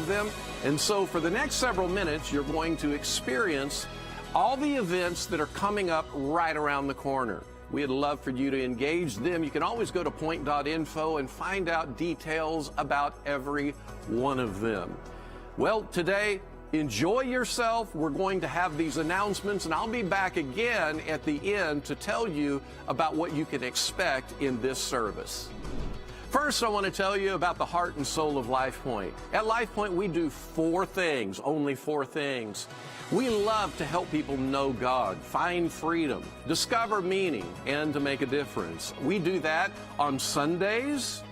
of them. And so for the next several minutes, you're going to experience all the events that are coming up right around the corner. We'd love for you to engage them. You can always go to point.info and find out details about every one of them. Well, today, enjoy yourself. We're going to have these announcements, and I'll be back again at the end to tell you about what you can expect in this service. First, I want to tell you about the heart and soul of LifePoint. At LifePoint, we do 4 things, only 4 things. We love to help people know God, find freedom, discover meaning, and to make a difference. We do that on Sundays,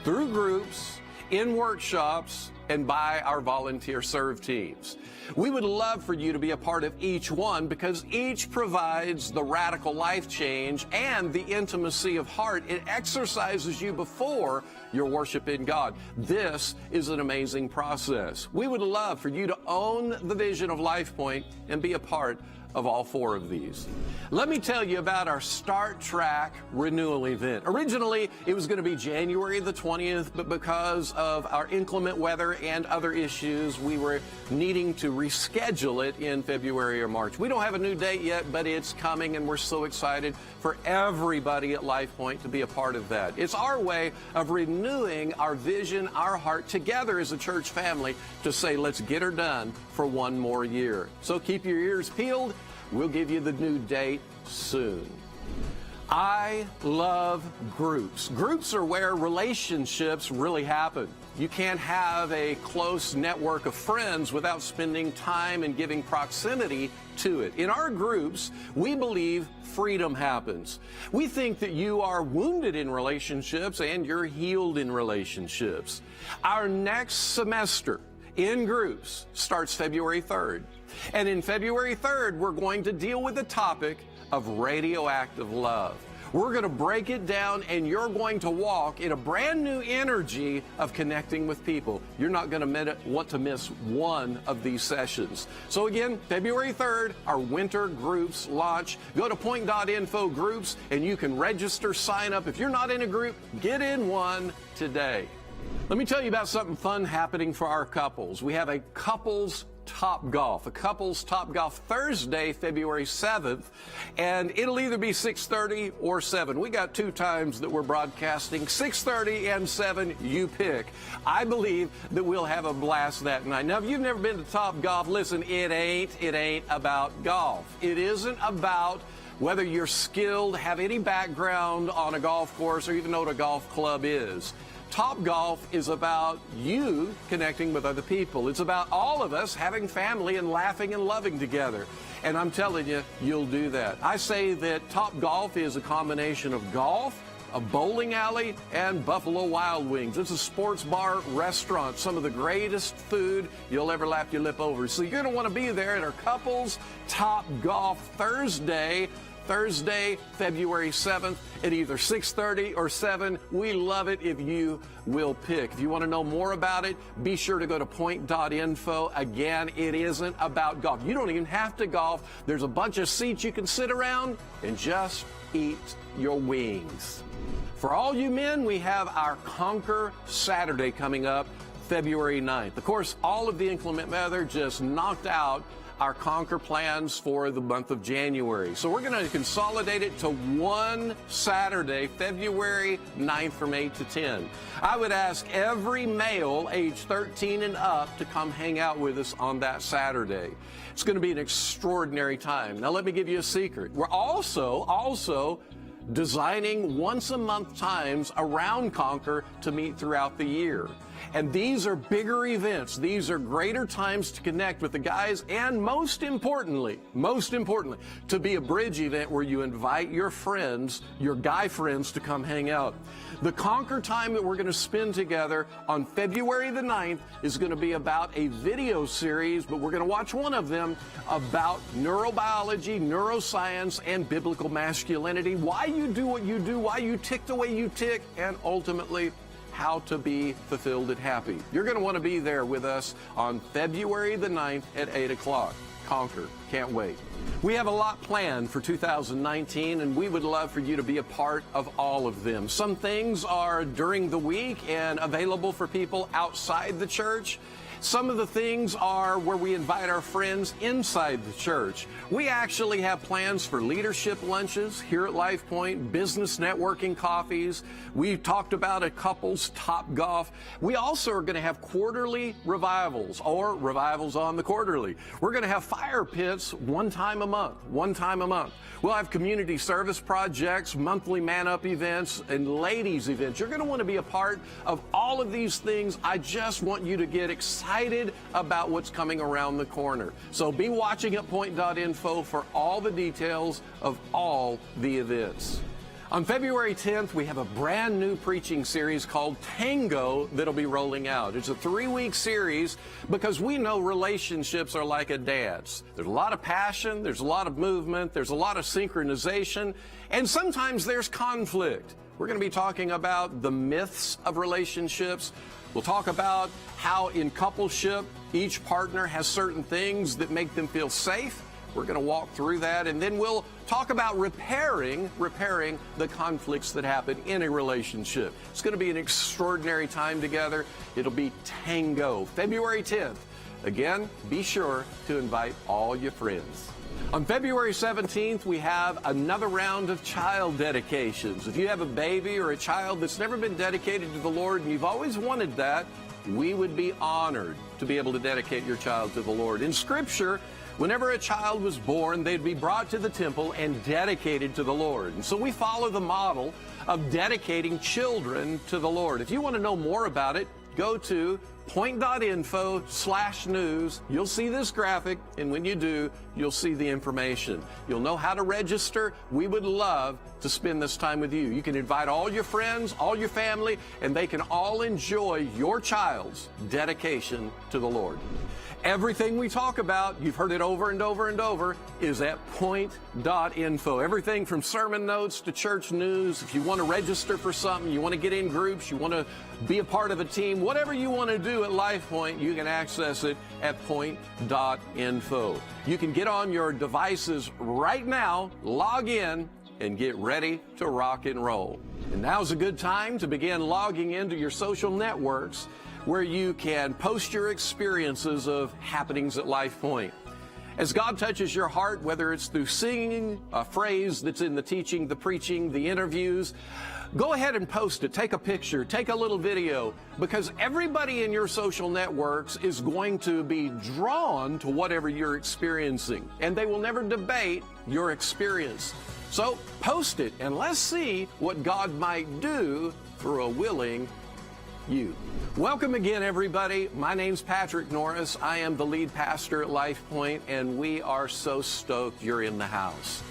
through groups, in workshops, and by our volunteer serve teams. We would love for you to be a part of each one because each provides the radical life change and the intimacy of heart. It exercises you before your worship in God. This is an amazing process. We would love for you to own the vision of LifePoint and be a part of all 4 of these. Let me tell you about our Start Track renewal event. Originally, it was going to be January the 20th, but because of our inclement weather and other issues, we were needing to reschedule it in February or March. We don't have a new date yet, but it's coming, and we're so excited for everybody at LifePoint to be a part of that. It's our way of renewing our vision, our heart together as a church family to say, let's get her done for one more year. So keep your ears peeled. We'll give you the new date soon. I love groups. Groups are where relationships really happen. You can't have a close network of friends without spending time and giving proximity to it. In our groups, we believe freedom happens. We think that you are wounded in relationships and you're healed in relationships. Our next semester in groups starts February 3rd. And in February 3rd, we're going to deal with the topic of radioactive love. We're going to break it down, and you're going to walk in a brand new energy of connecting with people. You're not going to want to miss one of these sessions. So again, February 3rd, our winter groups launch. Go to point.info groups, and you can register, sign up. If you're not in a group, get in one today. Let me tell you about something fun happening for our couples. We have a couples Top Golf Thursday, February 7th, and it'll either be 6:30 or 7. We got 2 times that we're broadcasting, 6:30 and 7, you pick. I believe that we'll have a blast that night. Now, if you've never been to Top Golf, listen, it ain't about golf. It isn't about whether you're skilled, have any background on a golf course, or even know what a golf club is. Top Golf is about you connecting with other people. It's about all of us having family and laughing and loving together. And I'm telling you, you'll do that. I say that Top Golf is a combination of golf, a bowling alley, and Buffalo Wild Wings. It's a sports bar restaurant, some of the greatest food you'll ever lap your lip over. So you're going to want to be there at our Couples Top Golf Thursday, February 7th at either 6:30 or 7. We love it if you will pick. If you want to know more about it, be sure to go to point.info. Again, it isn't about golf. You don't even have to golf. There's a bunch of seats you can sit around and just eat your wings. For all you men, we have our Conquer Saturday coming up February 9th. Of course, all of the inclement weather just knocked out our Conquer plans for the month of January. So we're going to consolidate it to one Saturday, February 9th from 8 to 10. I would ask every male age 13 and up to come hang out with us on that Saturday. It's going to be an extraordinary time. Now let me give you a secret. We're also designing once-a-month times around Conquer to meet throughout the year. And these are bigger events. These are greater times to connect with the guys, and most importantly, to be a bridge event where you invite your friends, your guy friends, to come hang out. The Conquer time that we're going to spend together on February the 9th is going to be about a video series, but we're going to watch one of them about neurobiology, neuroscience, and biblical masculinity, why you do what you do, why you tick the way you tick, and ultimately, how to be fulfilled and happy. You're going to want to be there with us on February the 9th at 8 o'clock. Conquer. Can't wait. We have a lot planned for 2019, and we would love for you to be a part of all of them. Some things are during the week and available for people outside the church, Some of the things are where we invite our friends inside the church. We actually have plans for leadership lunches here at Life Point, business networking coffees. We've talked about a couple's Top Golf. We also are going to have quarterly revivals, or revivals on the quarterly. We're going to have fire pits one time a month. We'll have community service projects, monthly Man Up events, and ladies events. You're going to want to be a part of all of these things. I just want you to get excited about what's coming around the corner. So be watching at point.info for all the details of all the events. On February 10th, we have a brand new preaching series called Tango that'll be rolling out. It's a 3-week series because we know relationships are like a dance. There's a lot of passion, there's a lot of movement, there's a lot of synchronization, and sometimes there's conflict. We're going to be talking about the myths of relationships. We'll talk about how in coupleship, each partner has certain things that make them feel safe. We're going to walk through that, and then we'll talk about repairing the conflicts that happen in a relationship. It's going to be an extraordinary time together. It'll be Tango, February 10th. Again, be sure to invite all your friends. On February 17th, we have another round of child dedications. If you have a baby or a child that's never been dedicated to the Lord and you've always wanted that, we would be honored to be able to dedicate your child to the Lord. In Scripture, whenever a child was born, they'd be brought to the temple and dedicated to the Lord. And so we follow the model of dedicating children to the Lord. If you want to know more about it, go to point.info/news. You'll see this graphic, and when you do, you'll see the information. You'll know how to register. We would love to spend this time with you. You can invite all your friends, all your family, and they can all enjoy your child's dedication to the Lord. Everything we talk about, you've heard it over and over and over, is at point.info. Everything from sermon notes to church news. If you want to register for something, you want to get in groups, you want to be a part of a team, whatever you want to do at Life Point, you can access it at point.info. You can get on your devices right now, log in, and get ready to rock and roll. And now's a good time to begin logging into your social networks where you can post your experiences of happenings at Life Point. As God touches your heart, whether it's through singing a phrase that's in the teaching, the preaching, the interviews, go ahead and post it. Take a picture, take a little video, because everybody in your social networks is going to be drawn to whatever you're experiencing, and they will never debate your experience. So post it, and let's see what God might do through a willing you. Welcome again, everybody. My name's Patrick Norris. I am the lead pastor at Life Point, and we are so stoked you're in the house.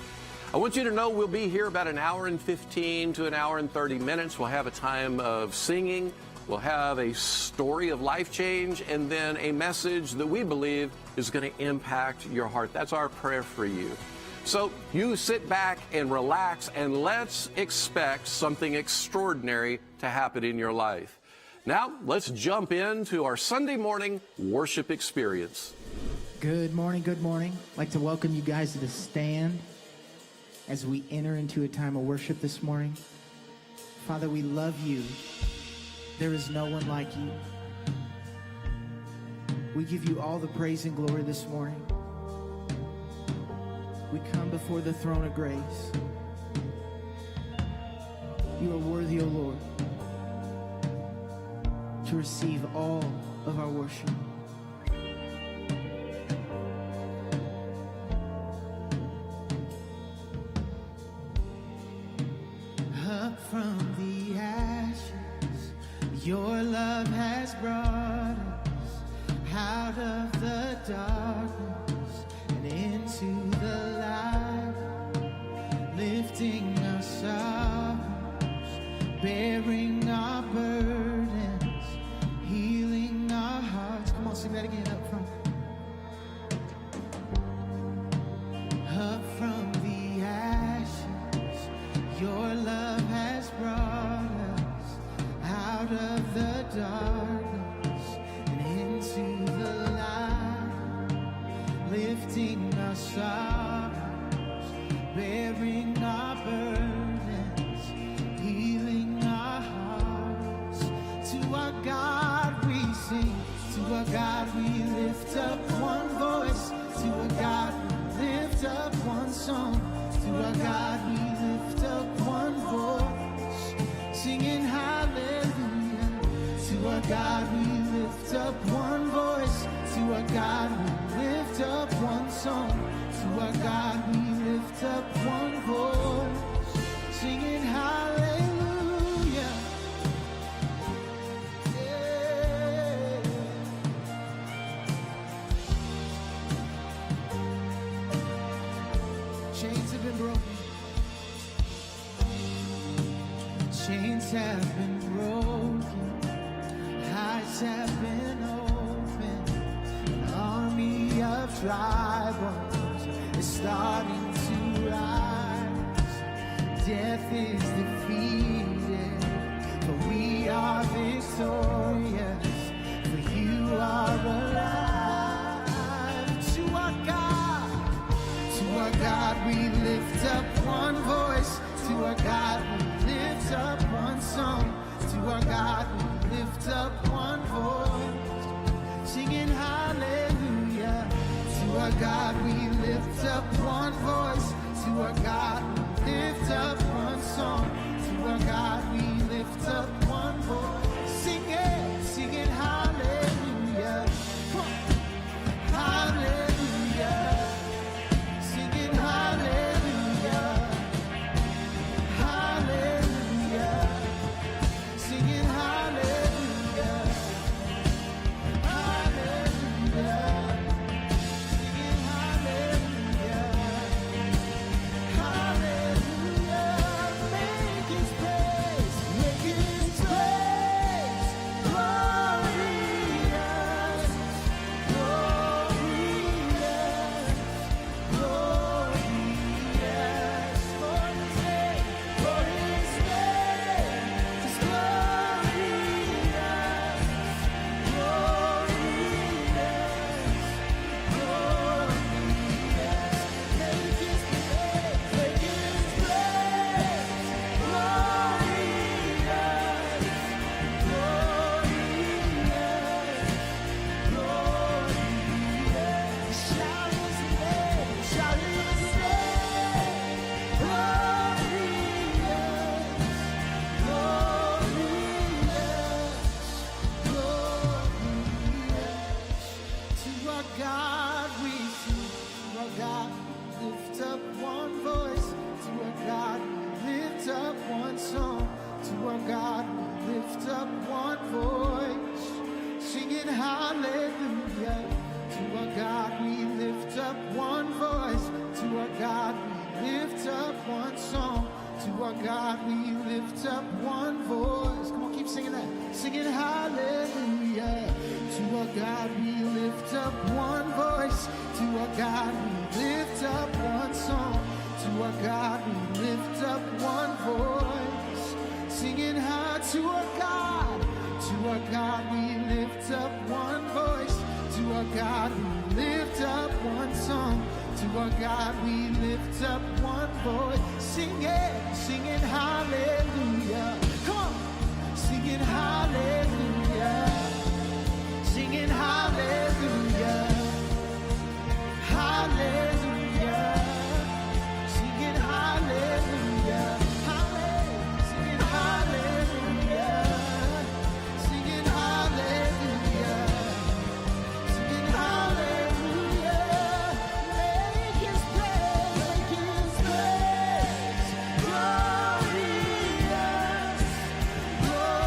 I want you to know we'll be here about an hour and 15 to an hour and 30 minutes. We'll have a time of singing. We'll have a story of life change, and then a message that we believe is going to impact your heart. That's our prayer for you. So you sit back and relax, and let's expect something extraordinary to happen in your life. Now, let's jump into our Sunday morning worship experience. Good morning, good morning. I'd like to welcome you guys to the stand as we enter into a time of worship this morning. Father, we love you. There is no one like you. We give you all the praise and glory this morning. We come before the throne of grace. You are worthy, O Lord, to receive all of our worship. Up from the ashes, your love has brought us out of the darkness and into the light, lifting our sorrows, bearing our burdens, healing our hearts. Come on, sing that again up front. Up from the ashes, your love has brought us out of the darkness and into the light, lifting our sorrows, bearing our burdens, healing our hearts. To our God we sing, to our God God we lift up one voice. To our God we lift up one song. To our God we lift up one voice, singing hallelujah. To our God we lift up one voice. To our God we lift up one song. To our God we lift up one voice, singing hallelujah. Yeah. Chains have been broken. Chains have been broken. Eyes have been opened. An army of dry bones is starting to rise. Death is defeated, but we are victorious. For you are alive. To our God we lift up one voice. To our God we lift up one song. To our God we lift up one voice, singing hallelujah. To our God we lift up one voice. To our God we lift up one song. To our God we lift up one voice, singing hallelujah. Come on. Hallelujah. Singing hallelujah. Hallelujah. Singing hallelujah. Hallelujah. Singing hallelujah. Hallelujah. Make his praise. Make his praise. Glorious. Glorious. Glorious. For his name. For his name is glorious. To our God we sing, to our God we lift up one voice, to our God we lift up one song, to our God we lift up one voice, singing hallelujah. To our God we lift up one voice, to our God we lift up one song, to our God we lift up one voice. Come on, keep singing that, singing hallelujah. To our God we lift up one voice. To our God we lift up one song. To our God we lift up one voice, singing high. To our God. To our God we lift up one voice. To our God we lift up one song. To our God we lift up one voice, singing hallelujah. Come on, singing hallelujah. Singing hallelujah, hallelujah, singing hallelujah, singing hallelujah, singing hallelujah, singing hallelujah. Make his praise glorious, glorious.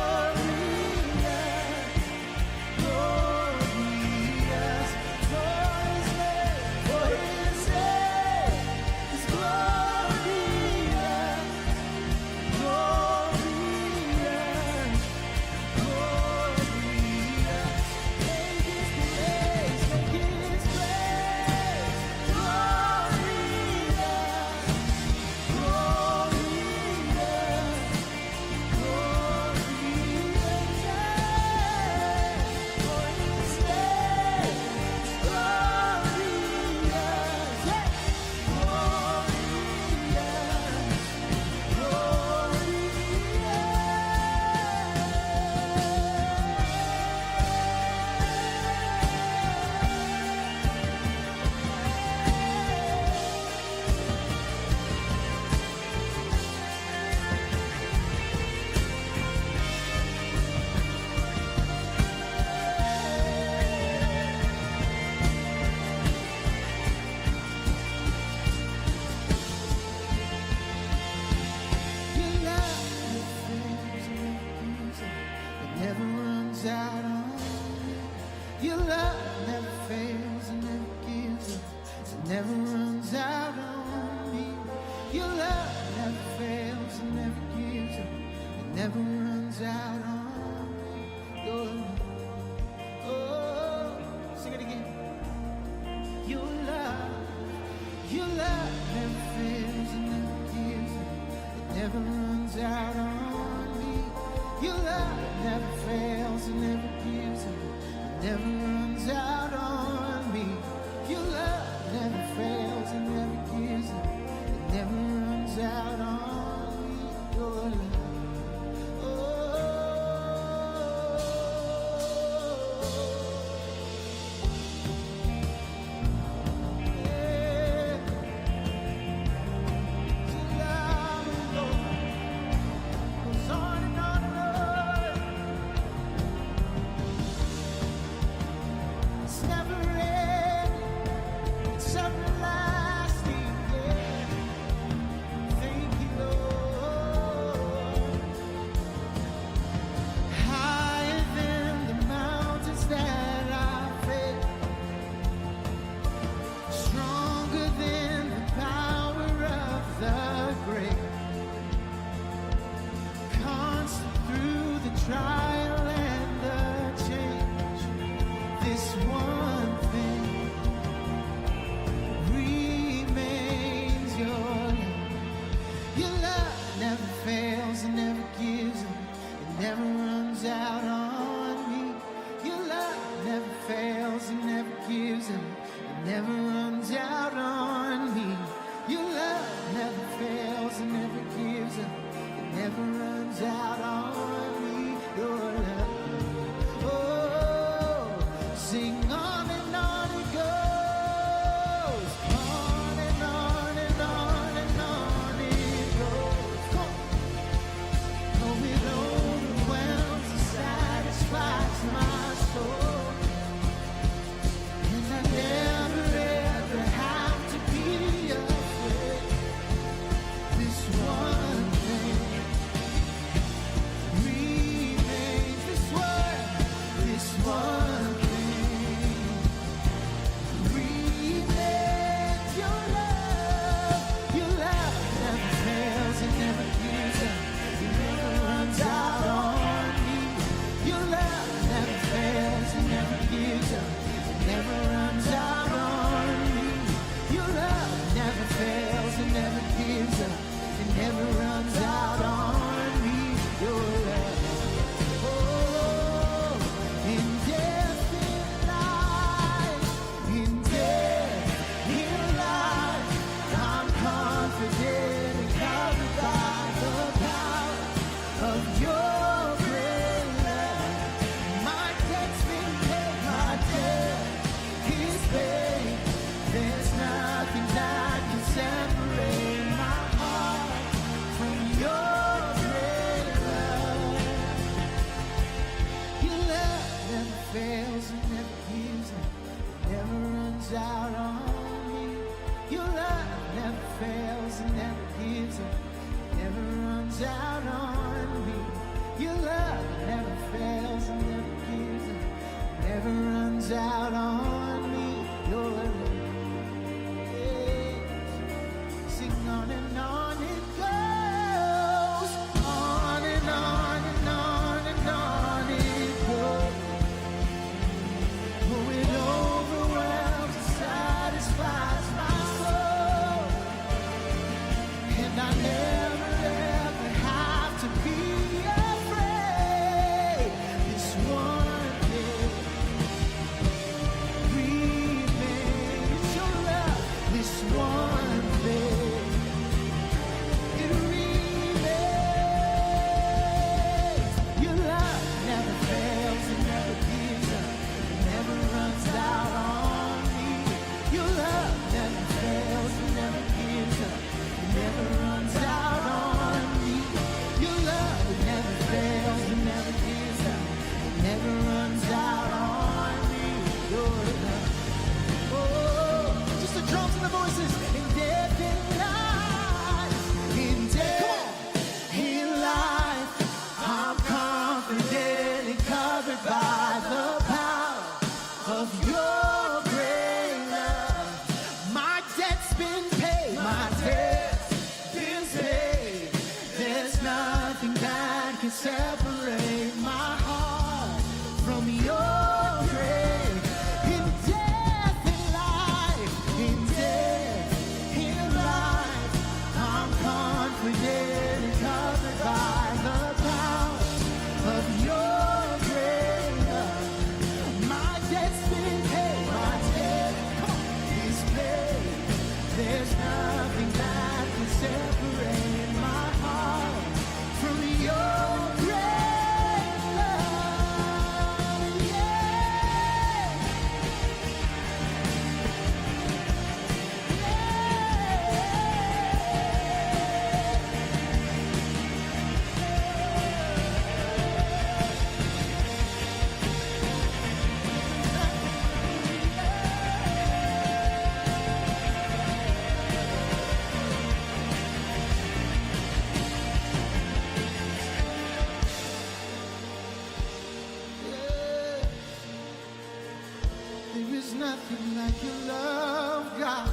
love never fails and never gives up, it never runs out on me. Your love never fails and never gives up, it never runs out on me. Your love, oh, sing it again. Your love never fails and never gives up, it never runs out on me. Your love never fails and never gives up, it never runs out on me. Your love never fails and never gives up, it never runs out on me. Your love, trial and the change, this one thing remains: your love. Your love never fails and never gives up, it never runs out on me. Your love never fails and never gives up, it never runs out on me. Your love never fails and never gives up, it never runs out on me. Your love, oh, sing on and on it goes, on and on and on and on it goes. Come on. Oh, it overwhelms and satisfies my soul, and I never ever have to be afraid. This one thing remains, this one thing remains: your love. Your love never fails and never gives up, it never runs out on me. Your love never fails and never gives up, it never runs out on me. Your love never fails and never gives up, it never runs out on me. Your love, oh, in death, in life, in death, in life, I'm confident and covered by the power of your great love. My debt's been paid, my debt is paid. There's nothing that can separate my heart from your great love. Your love never fails and never gives up, it never runs out on me. Your love never fails and never gives up, it never runs out on me. Your love never fails and never gives up, it never runs out on me. Your love, sing on and on it goes, on and on and on and on it goes. Oh, it overwhelms and satisfies my soul, and I never ever have to be afraid. This one thing of your great love. My debt's been paid, my debt's been paid. There's nothing that can separate my heart from your grace. In death and life, in death and life, I'm confident and covered by the power of your great love. My debt's been paid, my debt is paid. There's nothing that can separate my heart from your great love. Yeah. There is nothing like your love, God.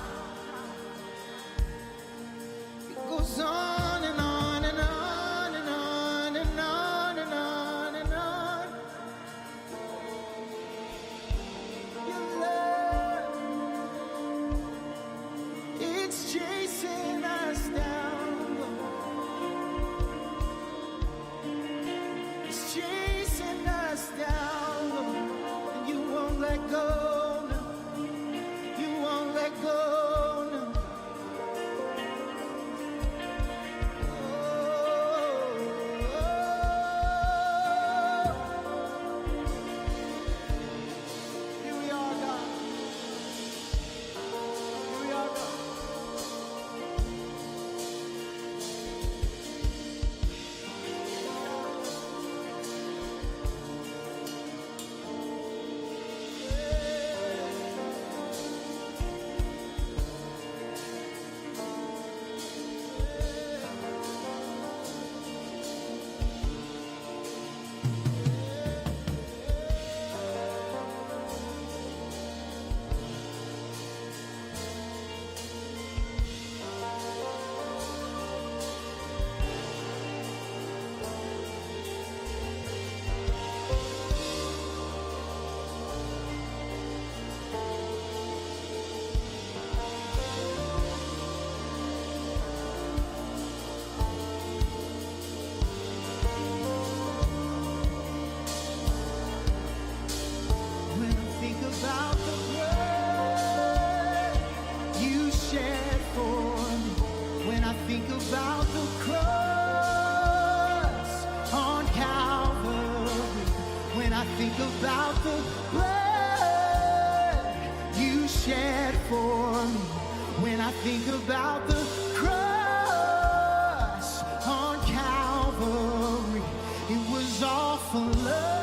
It goes on and on and on and on and on and on and on. Your love, it's chasing us down. It's chasing us down. And you won't let go. You won't let go. No. Here we are, God. Here we are, God. When I think about the blood you shed for me, when I think about the cross on Calvary, when I think about the blood you shed for me, when I think about the cross on Calvary, it was all for love.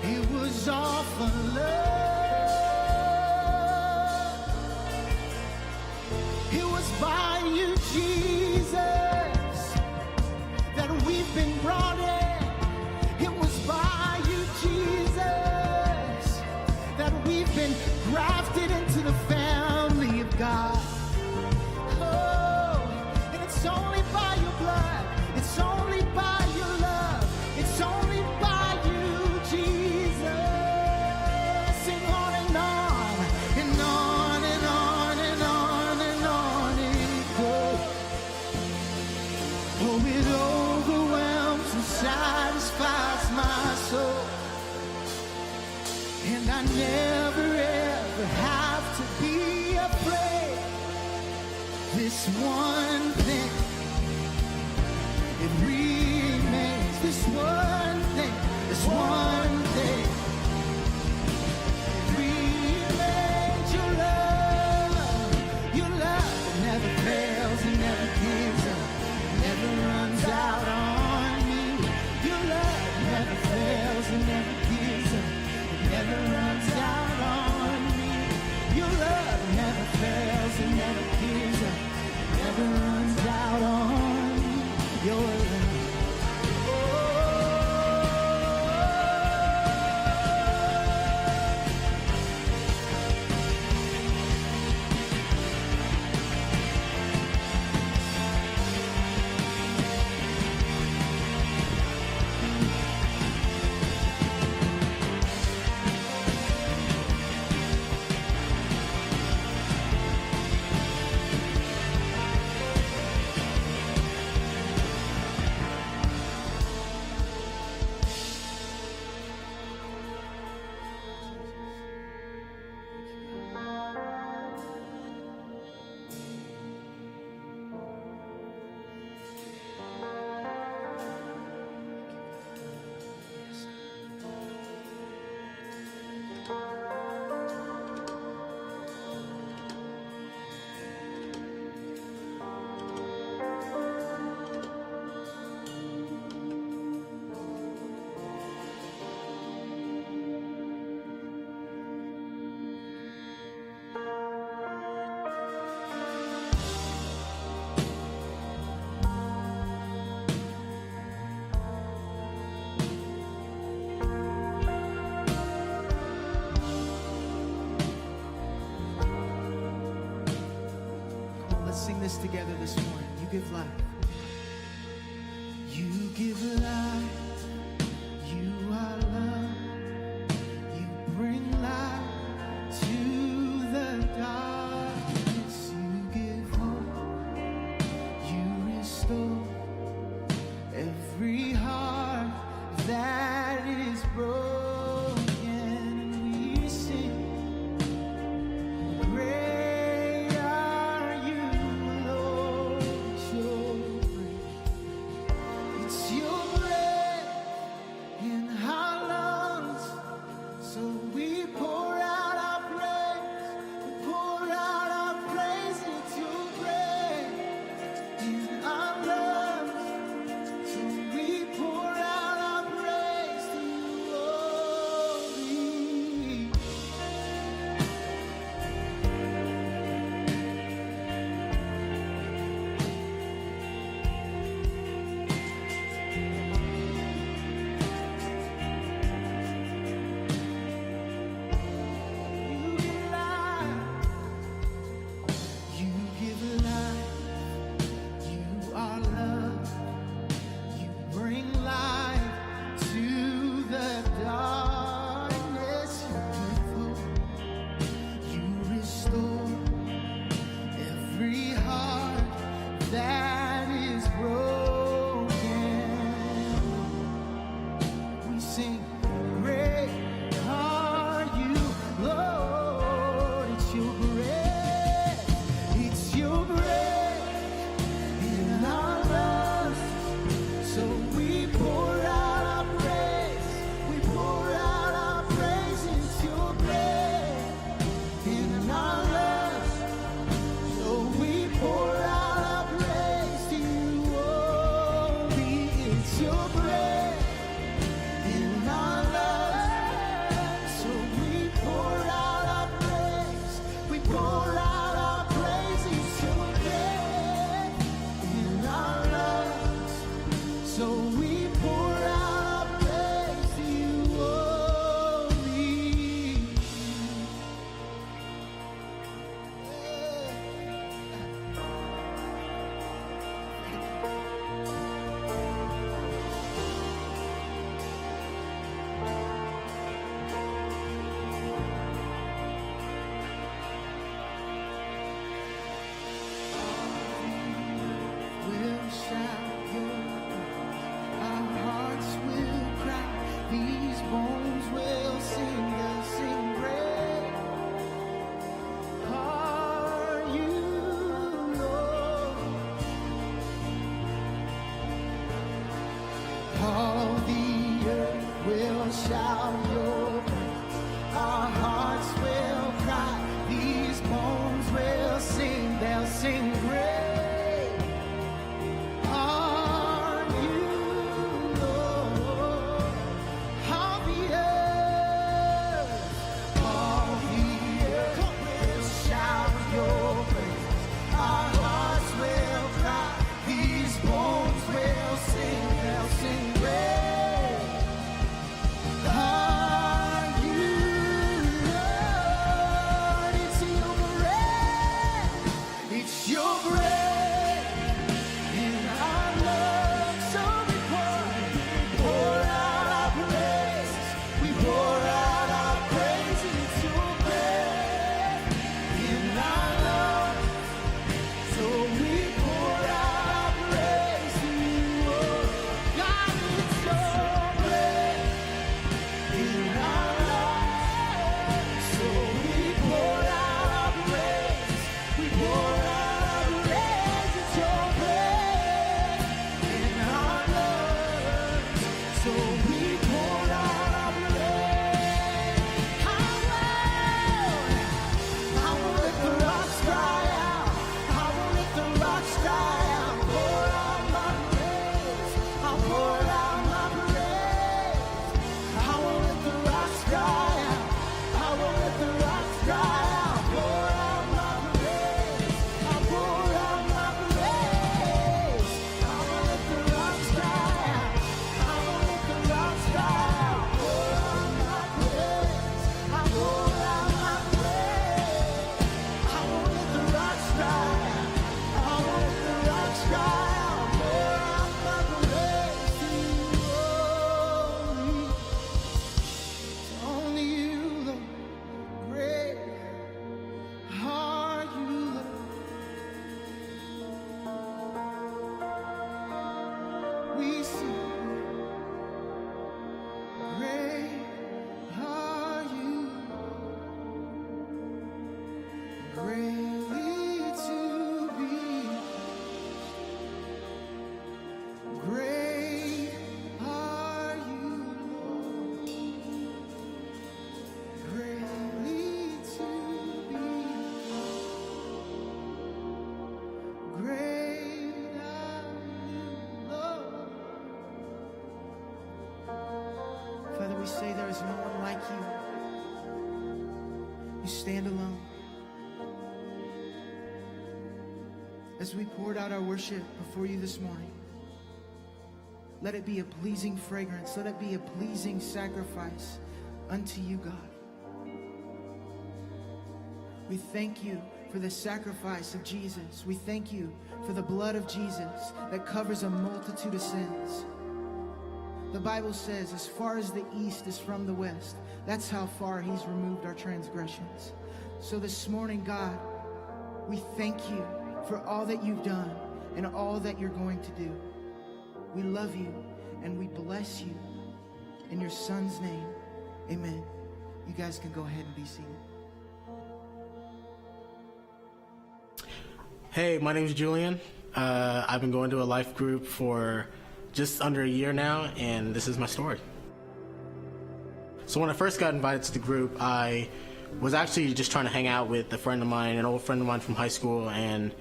It was all for love. It was by you, Jesus, that we've been brought in. It was by you, Jesus, that we've been grafted into the family of God. Oh, and it's only by your blood. It's only by your love. It's only by you, Jesus. Sing on and on and on and on and on and on it goes. Oh, it overwhelms and satisfies my soul. And I never ever have to be afraid. This one thing, it remains. This one thing, this one thing, it remains. Your love never fails, it never gives up, it never runs out on me. Your love never fails, it never gives up, it never runs out on me. Your love never fails, it never gives up, it never runs out this together this morning. You give life. You give life. You are love. You bring light to the darkness. You give hope. You restore every heart that is broken. And we sing, great are you, Lord. It's your grace. It's your breath in our lungs. So we pour out our praise. We pour out our praise. It's your breath in our lungs. So we pour out our praise to you, holy. You give life. You give life. You are love. You bring light to the darkness. You give hope. You restore every heart that is broken. We sing, great are you, Lord. It's your grace. It's your grace in our lungs. So we pour out our praise. We pour out our praise. It's your grace in our lungs. So we pour out our praise to you, holy. It's your grace in our lungs. So we pour out our praise. We pour out our praise. It's your grace in our lungs. So we pour out our praise to you, holy. We'll shout your praise. Our hearts will cry. These bones will sing. They'll sing, great are you, Lord. All the earth will shout your praise. Our hearts will cry. These bones will sing. They'll sing, great are you, Lord. All the earth will shout your praise. Our hearts will cry. These bones will sing. They'll sing, great are you, say there is no one like you. You stand alone. As we poured out our worship before you this morning, let it be a pleasing fragrance. Let it be a pleasing sacrifice unto you, God. We thank you for the sacrifice of Jesus. We thank you for the blood of Jesus that covers a multitude of sins. The Bible says, as far as the east is from the west, that's how far he's removed our transgressions. So this morning, God, we thank you for all that you've done and all that you're going to do. We love you and we bless you. In your Son's name, amen. You guys can go ahead and be seated. Hey, my name is Julian. I've been going to a life group for just under a year now, and this is my story. So when I first got invited to the group, I was actually just trying to hang out with a friend of mine, an old friend of mine from high school, and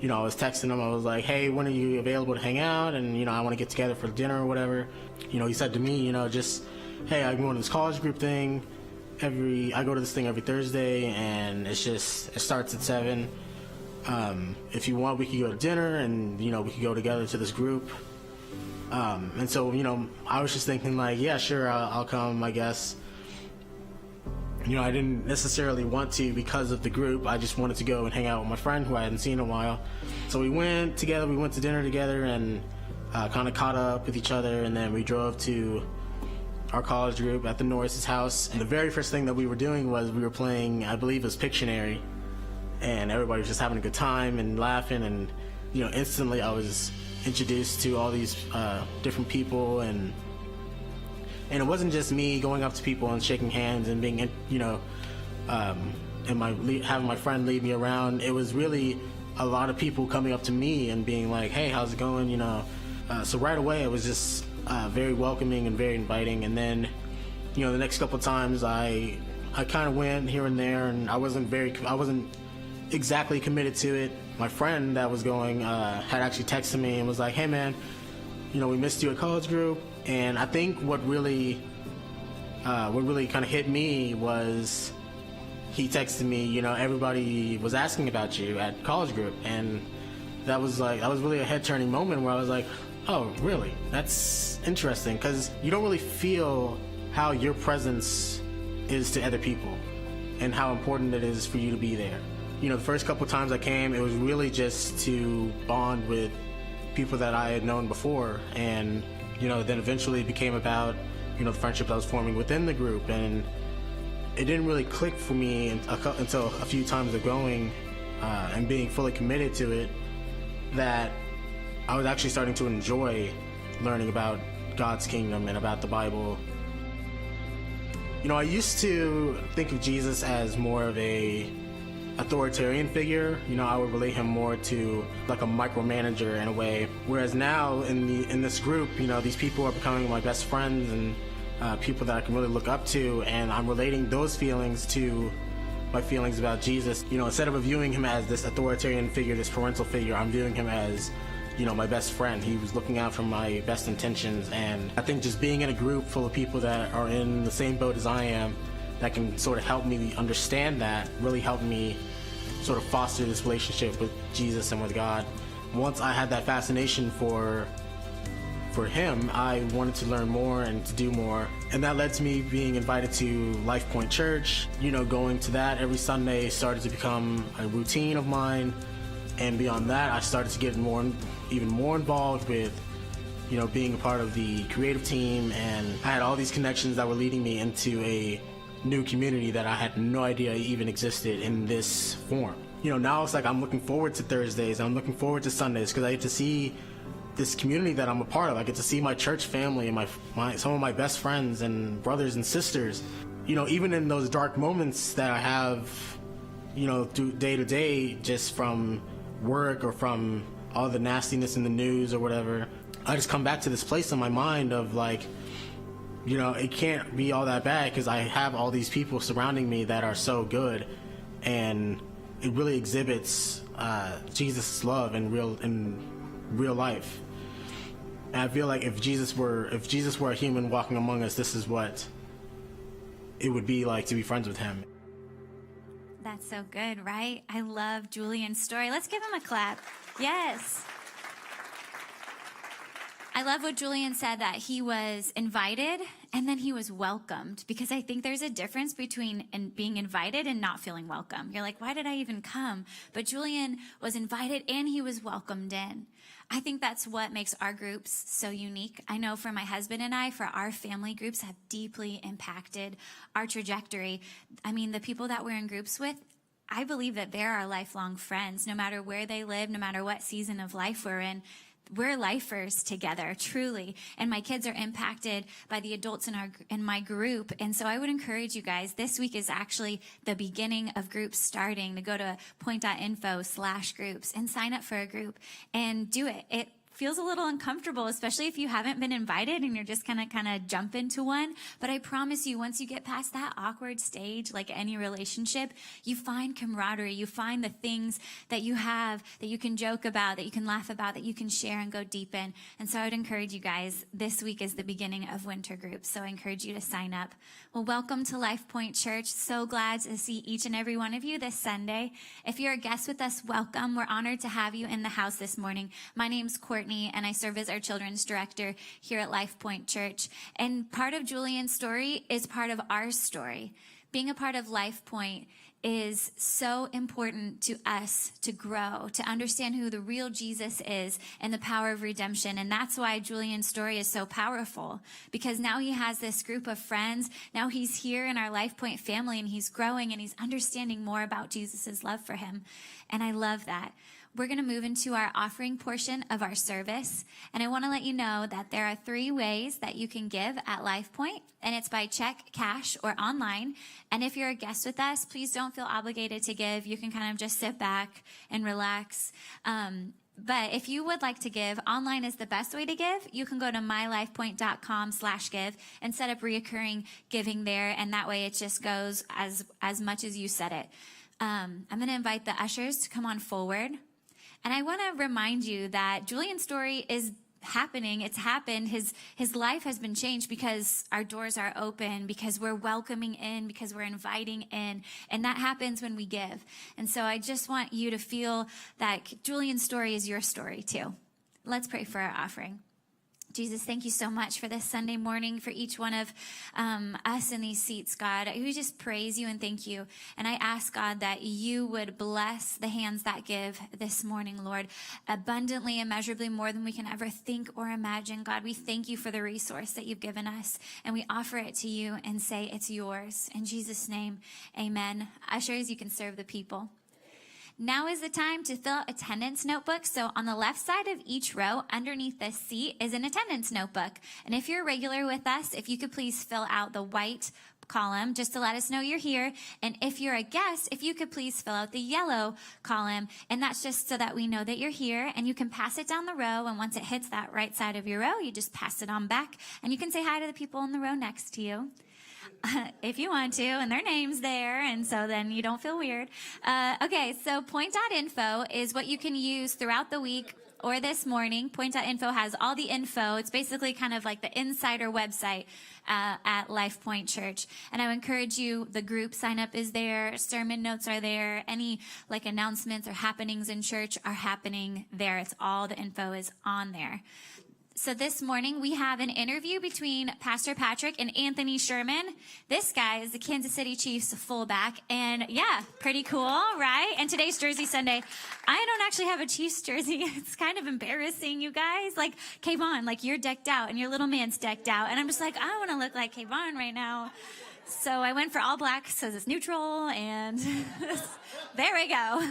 I was texting him. I was like, hey, when are you available to hang out? And, I want to get together for dinner or whatever. He said to me, just, hey, I'm going to this college group thing. I go to this thing every Thursday, and it starts at 7. If you want, we could go to dinner, and, we could go together to this group. And so, I was just thinking like, yeah, sure, I'll come, I guess. I didn't necessarily want to because of the group. I just wanted to go and hang out with my friend who I hadn't seen in a while. So we went together, we went to dinner together, and kind of caught up with each other, and then we drove to our college group at the Norris's house. And the very first thing that we were doing was we were playing, I believe it was Pictionary, and everybody was just having a good time and laughing, and instantly I was introduced to all these different people, and it wasn't just me going up to people and shaking hands and being having my friend lead me around. It was really a lot of people coming up to me and being like, hey, how's it going? So right away it was just very welcoming and very inviting. And then the next couple of times I kind of went here and there, and I wasn't exactly committed to it. My friend that was going had actually texted me and was like, hey man, we missed you at college group. And I think what really kind of hit me was he texted me, everybody was asking about you at college group. And that was really a head turning moment where I was like, oh really, that's interesting, because you don't really feel how your presence is to other people and how important it is for you to be there. The first couple times I came, it was really just to bond with people that I had known before, and then eventually it became about the friendship that was forming within the group. And it didn't really click for me until a few times of going and being fully committed to it, that I was actually starting to enjoy learning about God's kingdom and about the Bible. I used to think of Jesus as more of a authoritarian figure. I would relate him more to like a micromanager in a way. Whereas now in this group, these people are becoming my best friends and people that I can really look up to, and I'm relating those feelings to my feelings about Jesus. Instead of viewing him as this authoritarian figure, this parental figure, I'm viewing him as my best friend. He was looking out for my best intentions, and I think just being in a group full of people that are in the same boat as I am, that can sort of help me understand that, really helped me sort of foster this relationship with Jesus and with God. Once I had that fascination for him, I wanted to learn more and to do more. And that led to me being invited to Life Point Church. Going to that every Sunday started to become a routine of mine. And beyond that, I started to get even more involved with being a part of the creative team, and I had all these connections that were leading me into a new community that I had no idea even existed in this form. Now it's like I'm looking forward to Thursdays, and I'm looking forward to Sundays, because I get to see this community that I'm a part of. I get to see my church family and some of my best friends and brothers and sisters. Even in those dark moments that I have, through day to day, just from work or from all the nastiness in the news or whatever, I just come back to this place in my mind of like, it can't be all that bad, because I have all these people surrounding me that are so good, and it really exhibits Jesus' love in real life. And I feel like if Jesus were a human walking among us, this is what it would be like to be friends with him. That's so good, right? I love Julian's story. Let's give him a clap. Yes. I love what Julian said, that he was invited and then he was welcomed, because I think there's a difference between being invited and not feeling welcome. You're like, why did I even come? But Julian was invited and he was welcomed in. I think that's what makes our groups so unique. I know for my husband and I, for our family, groups have deeply impacted our trajectory. I mean, the people that we're in groups with, I believe that they're our lifelong friends, no matter where they live, no matter what season of life we're in. We're lifers together, truly. And my kids are impacted by the adults in my group. And so I would encourage you guys, this week is actually the beginning of groups starting, to go to point.info/groups and sign up for a group and do it. It feels a little uncomfortable, especially if you haven't been invited and you're just gonna kind of jump into one. But I promise you, once you get past that awkward stage, like any relationship, you find camaraderie, you find the things that you have, that you can joke about, that you can laugh about, that you can share and go deep in. And so I would encourage you guys, this week is the beginning of winter groups, so I encourage you to sign up. Well, welcome to Life Point Church. So glad to see each and every one of you this Sunday. If you're a guest with us, welcome. We're honored to have you in the house this morning. My name's Courtney, and I serve as our children's director here at Life Point Church. And part of Julian's story is part of our story. Being a part of Life Point is so important to us to grow, to understand who the real Jesus is and the power of redemption. And that's why Julian's story is so powerful, because now he has this group of friends. Now he's here in our Life Point family, and he's growing and he's understanding more about Jesus' love for him. And I love that. We're going to move into our offering portion of our service. And I want to let you know that there are 3 ways that you can give at Life Point, and it's by check, cash, or online. And if you're a guest with us, please don't feel obligated to give. You can kind of just sit back and relax. But if you would like to give, online is the best way to give. You can go to mylifepoint.com/give and set up reoccurring giving there. And that way it just goes as much as you set it. I'm going to invite the ushers to come on forward. And I want to remind you that Julian's story is happening. It's happened. His life has been changed because our doors are open, because we're welcoming in, because we're inviting in. And that happens when we give. And so I just want you to feel that Julian's story is your story too. Let's pray for our offering. Jesus, thank you so much for this Sunday morning, for each one of us in these seats, God. We just praise you and thank you. And I ask, God, that you would bless the hands that give this morning, Lord, abundantly, immeasurably more than we can ever think or imagine. God, we thank you for the resource that you've given us, and we offer it to you and say it's yours. In Jesus' name, amen. Ushers, you can serve the people. Now is the time to fill out attendance notebooks. So on the left side of each row, underneath this seat, is an attendance notebook. And if you're a regular with us, if you could please fill out the white column just to let us know you're here. And if you're a guest, if you could please fill out the yellow column. And that's just so that we know that you're here, and you can pass it down the row. And once it hits that right side of your row, you just pass it on back, and you can say hi to the people in the row next to you. If you want to, and their name's there, and so then you don't feel weird. Okay, so point.info is what you can use throughout the week or this morning. Point.info has all the info. It's basically kind of like the insider website at Life Point Church. And I would encourage you, the group sign up is there, sermon notes are there, any like announcements or happenings in church are happening there. It's all the info is on there. So this morning we have an interview between Pastor Patrick and Anthony Sherman. This guy is the Kansas City Chiefs fullback, and yeah, pretty cool, right? And today's Jersey Sunday. I don't actually have a Chiefs jersey. It's kind of embarrassing, you guys. Like, Kayvon, like you're decked out and your little man's decked out, and I'm just like, I want to look like Kayvon right now. So I went for all black because it's neutral, and there we go.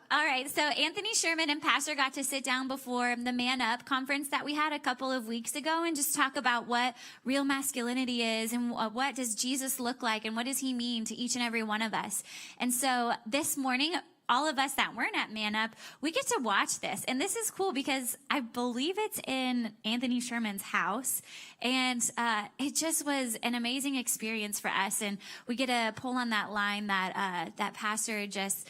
All right, so Anthony Sherman and Pastor got to sit down before the Man Up conference that we had a couple of weeks ago and just talk about what real masculinity is and what does Jesus look like and what does he mean to each and every one of us. And so this morning, all of us that weren't at Man Up, we get to watch this. And this is cool because I believe it's in Anthony Sherman's house. And it just was an amazing experience for us. And we get to pull on that line that that pastor just,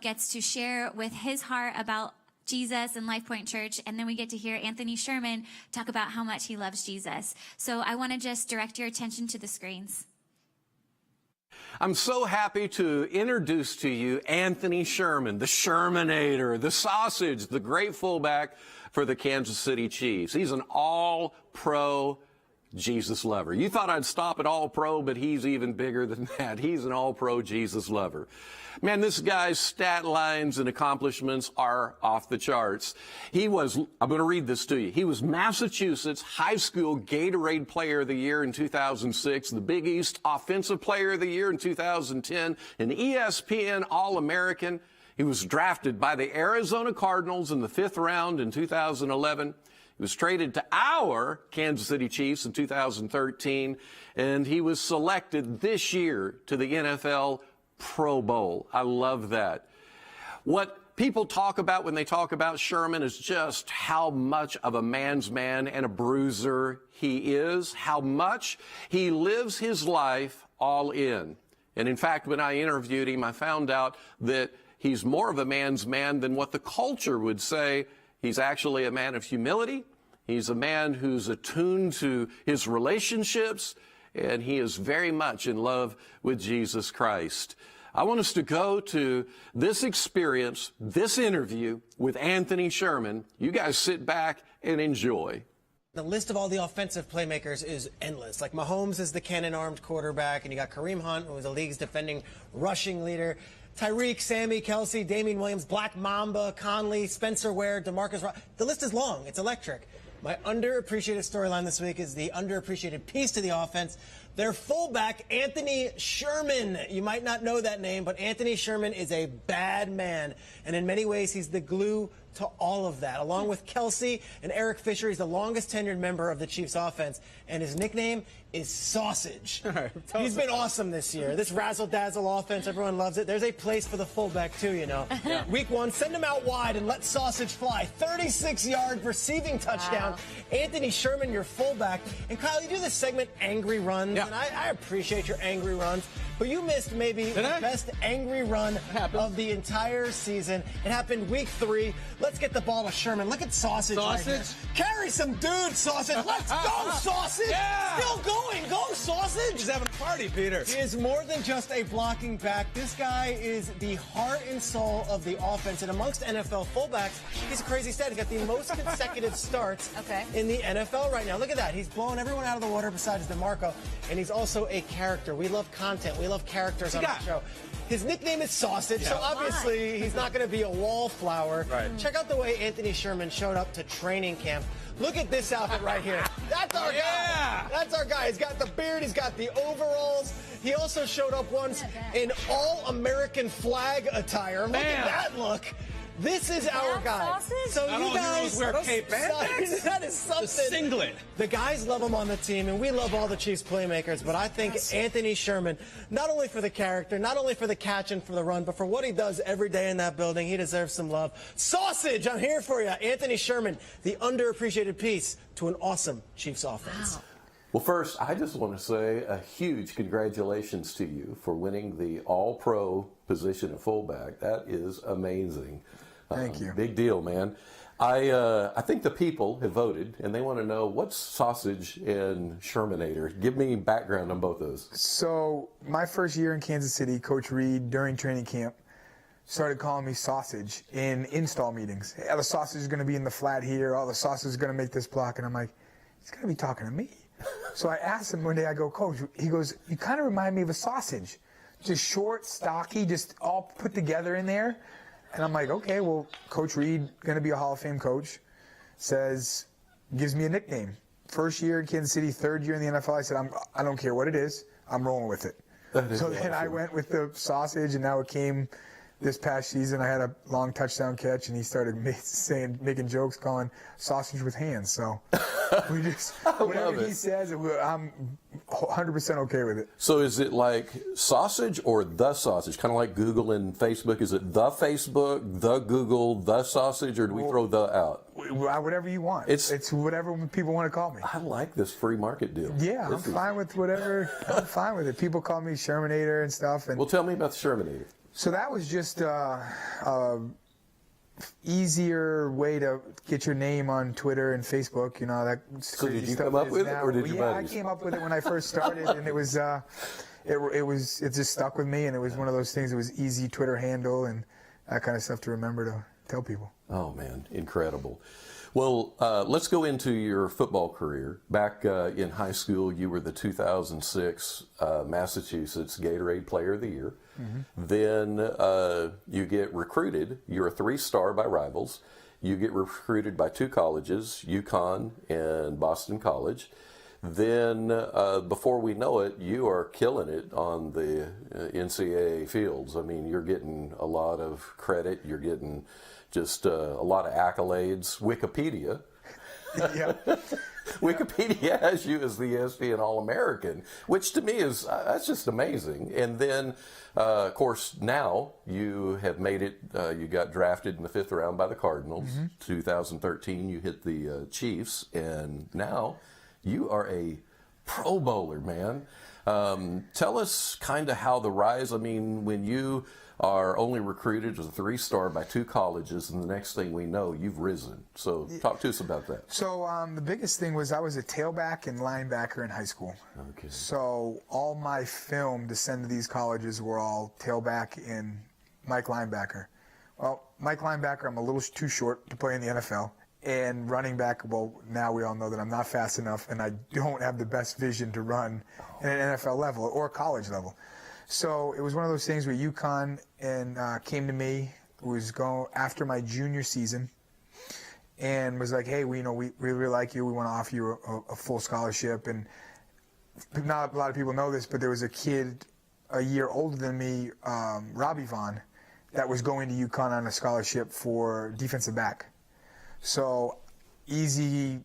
gets to share with his heart about Jesus and Life Point Church. And then we get to hear Anthony Sherman talk about how much he loves Jesus. So I want to just direct your attention to the screens. I'm so happy to introduce to you Anthony Sherman, the Shermanator, the sausage, the great fullback for the Kansas City Chiefs. He's an all-pro Jesus lover. You thought I'd stop at all-pro, but he's even bigger than that. He's an all-pro Jesus lover. Man, this guy's stat lines and accomplishments are off the charts. I'm going to read this to you. He was Massachusetts High School Gatorade Player of the Year in 2006, the Big East Offensive Player of the Year in 2010, an ESPN All-American. He was drafted by the Arizona Cardinals in the 5th round in 2011. He was traded to our Kansas City Chiefs in 2013, and he was selected this year to the NFL Pro Bowl. I love that. What people talk about when they talk about Sherman is just how much of a man's man and a bruiser he is, how much he lives his life all in. And in fact, when I interviewed him, I found out that he's more of a man's man than what the culture would say. He's actually a man of humility. He's a man who's attuned to his relationships, and he is very much in love with Jesus Christ. I want us to go to this experience, this interview with Anthony Sherman. You guys sit back and enjoy. The list of all the offensive playmakers is endless. Like Mahomes is the cannon-armed quarterback, and you got Kareem Hunt, who is the league's defending rushing leader. Tyreek, Sammy, Kelsey, Damian Williams, Black Mamba, Conley, Spencer Ware, DeMarcus Ross. The list is long. It's electric. My underappreciated storyline this week is the underappreciated piece to the offense. Their fullback, Anthony Sherman. You might not know that name, but Anthony Sherman is a bad man. And in many ways, he's the glue to all of that. Along with Kelsey and Eric Fisher, he's the longest tenured member of the Chiefs offense. And his nickname is Sausage. He's been awesome this year. This razzle-dazzle offense, everyone loves it. There's a place for the fullback, too, you know. Week 1, send him out wide and let Sausage fly. 36-yard receiving touchdown. Wow. Anthony Sherman, your fullback. And Kyle, you do this segment, Angry Runs. And I appreciate your angry runs. But you missed maybe the best angry run of the entire season. It happened week 3. Let's get the ball to Sherman. Look at Sausage. Right here. Carry some dude, Sausage. Let's go, Sausage. Yeah. Still going. Go, Sausage. He's having a party, Peter. He is more than just a blocking back. This guy is the heart and soul of the offense. And amongst NFL fullbacks, he's a crazy stat. He's got the most consecutive starts in the NFL right now. Look at that. He's blowing everyone out of the water besides DeMarco. And he's also a character. We love content. We love characters on the show. His nickname is Sausage, so obviously he's not going to be a wallflower. Right. Check out the way Anthony Sherman showed up to training camp. Look at this outfit right here. That's our guy. That's our guy. He's got the beard. He's got the overalls. He also showed up once in all-American flag attire. Look at that look. This is our guy. So you guys wear Cape Bandits. That is something. The singlet. The guys love him on the team, and we love all the Chiefs playmakers. But I think Anthony Sherman, not only for the character, not only for the catch and for the run, but for what he does every day in that building, he deserves some love. Sausage, I'm here for you. Anthony Sherman, the underappreciated piece to an awesome Chiefs offense. Wow. Well, first, I just want to say a huge congratulations to you for winning the All-Pro position of fullback. That is amazing. Thank you. Big deal, man. I think the people have voted, and they want to know what's Sausage and Shermanator. Give me background on both those. So my first year in Kansas City, Coach Reed, during training camp, started calling me Sausage in install meetings. Hey, the sausage is going to be in the flat here. All the sausage is going to make this block. And I'm like, he's going to be talking to me. So I asked him one day, I go, Coach, he goes, you kind of remind me of a sausage. Just short, stocky, just all put together in there. And I'm like, okay, well, Coach Reed, going to be a Hall of Fame coach, gives me a nickname. First year in Kansas City, third year in the NFL, I said, I don't care what it is, I'm rolling with it. So then I went with the sausage, and now it came this past season. I had a long touchdown catch, and he started making jokes, calling sausage with hands. So we just, whatever he says, I'm 100% okay with it. So is it like sausage or the sausage? Kind of like Google and Facebook. Is it the Facebook, the Google, the sausage, or do we throw the out? Whatever you want. It's whatever people want to call me. I like this free market deal. Yeah, I'm fine with whatever. I'm fine with it. People call me Shermanator and stuff. And well, tell me about the Shermanator. So that was just easier way to get your name on Twitter and Facebook. You know that. So did you come up with it, or did you? Yeah, I came up with it when I first started, and it it just stuck with me, and it was one of those things. It was easy Twitter handle and that kind of stuff to remember to tell people. Oh man, incredible. Well, let's go into your football career. Back in high school, you were the 2006 Massachusetts Gatorade Player of the Year. Then you get recruited. You're a 3-star by Rivals. You get recruited by 2 colleges, UConn and Boston College. Then, before we know it, you are killing it on the NCAA fields. I mean, you're getting a lot of credit. You're getting just a lot of accolades. Wikipedia. Yeah. Wikipedia has you as the ESPN All-American, which to me is, that's just amazing. And then, of course, now you have made it, you got drafted in the 5th round by the Cardinals. 2013, you hit the Chiefs, and now you are a Pro Bowler, man. Tell us kind of how the rise, I mean, when you are only recruited as a 3-star by 2 colleges, and the next thing we know, you've risen. So talk to us about that. So the biggest thing was I was a tailback and linebacker in high school. Okay. So all my film to send to these colleges were all tailback and Mike linebacker. Well, Mike linebacker, I'm a little too short to play in the NFL. And running back, well, now we all know that I'm not fast enough, and I don't have the best vision to run at an NFL level or college level. So it was one of those things where UConn came to me, was going after my junior season, and was like, hey, we really like you. We want to offer you a full scholarship. And not a lot of people know this, but there was a kid a year older than me, Robbie Vaughn, that was going to UConn on a scholarship for defensive back. So easy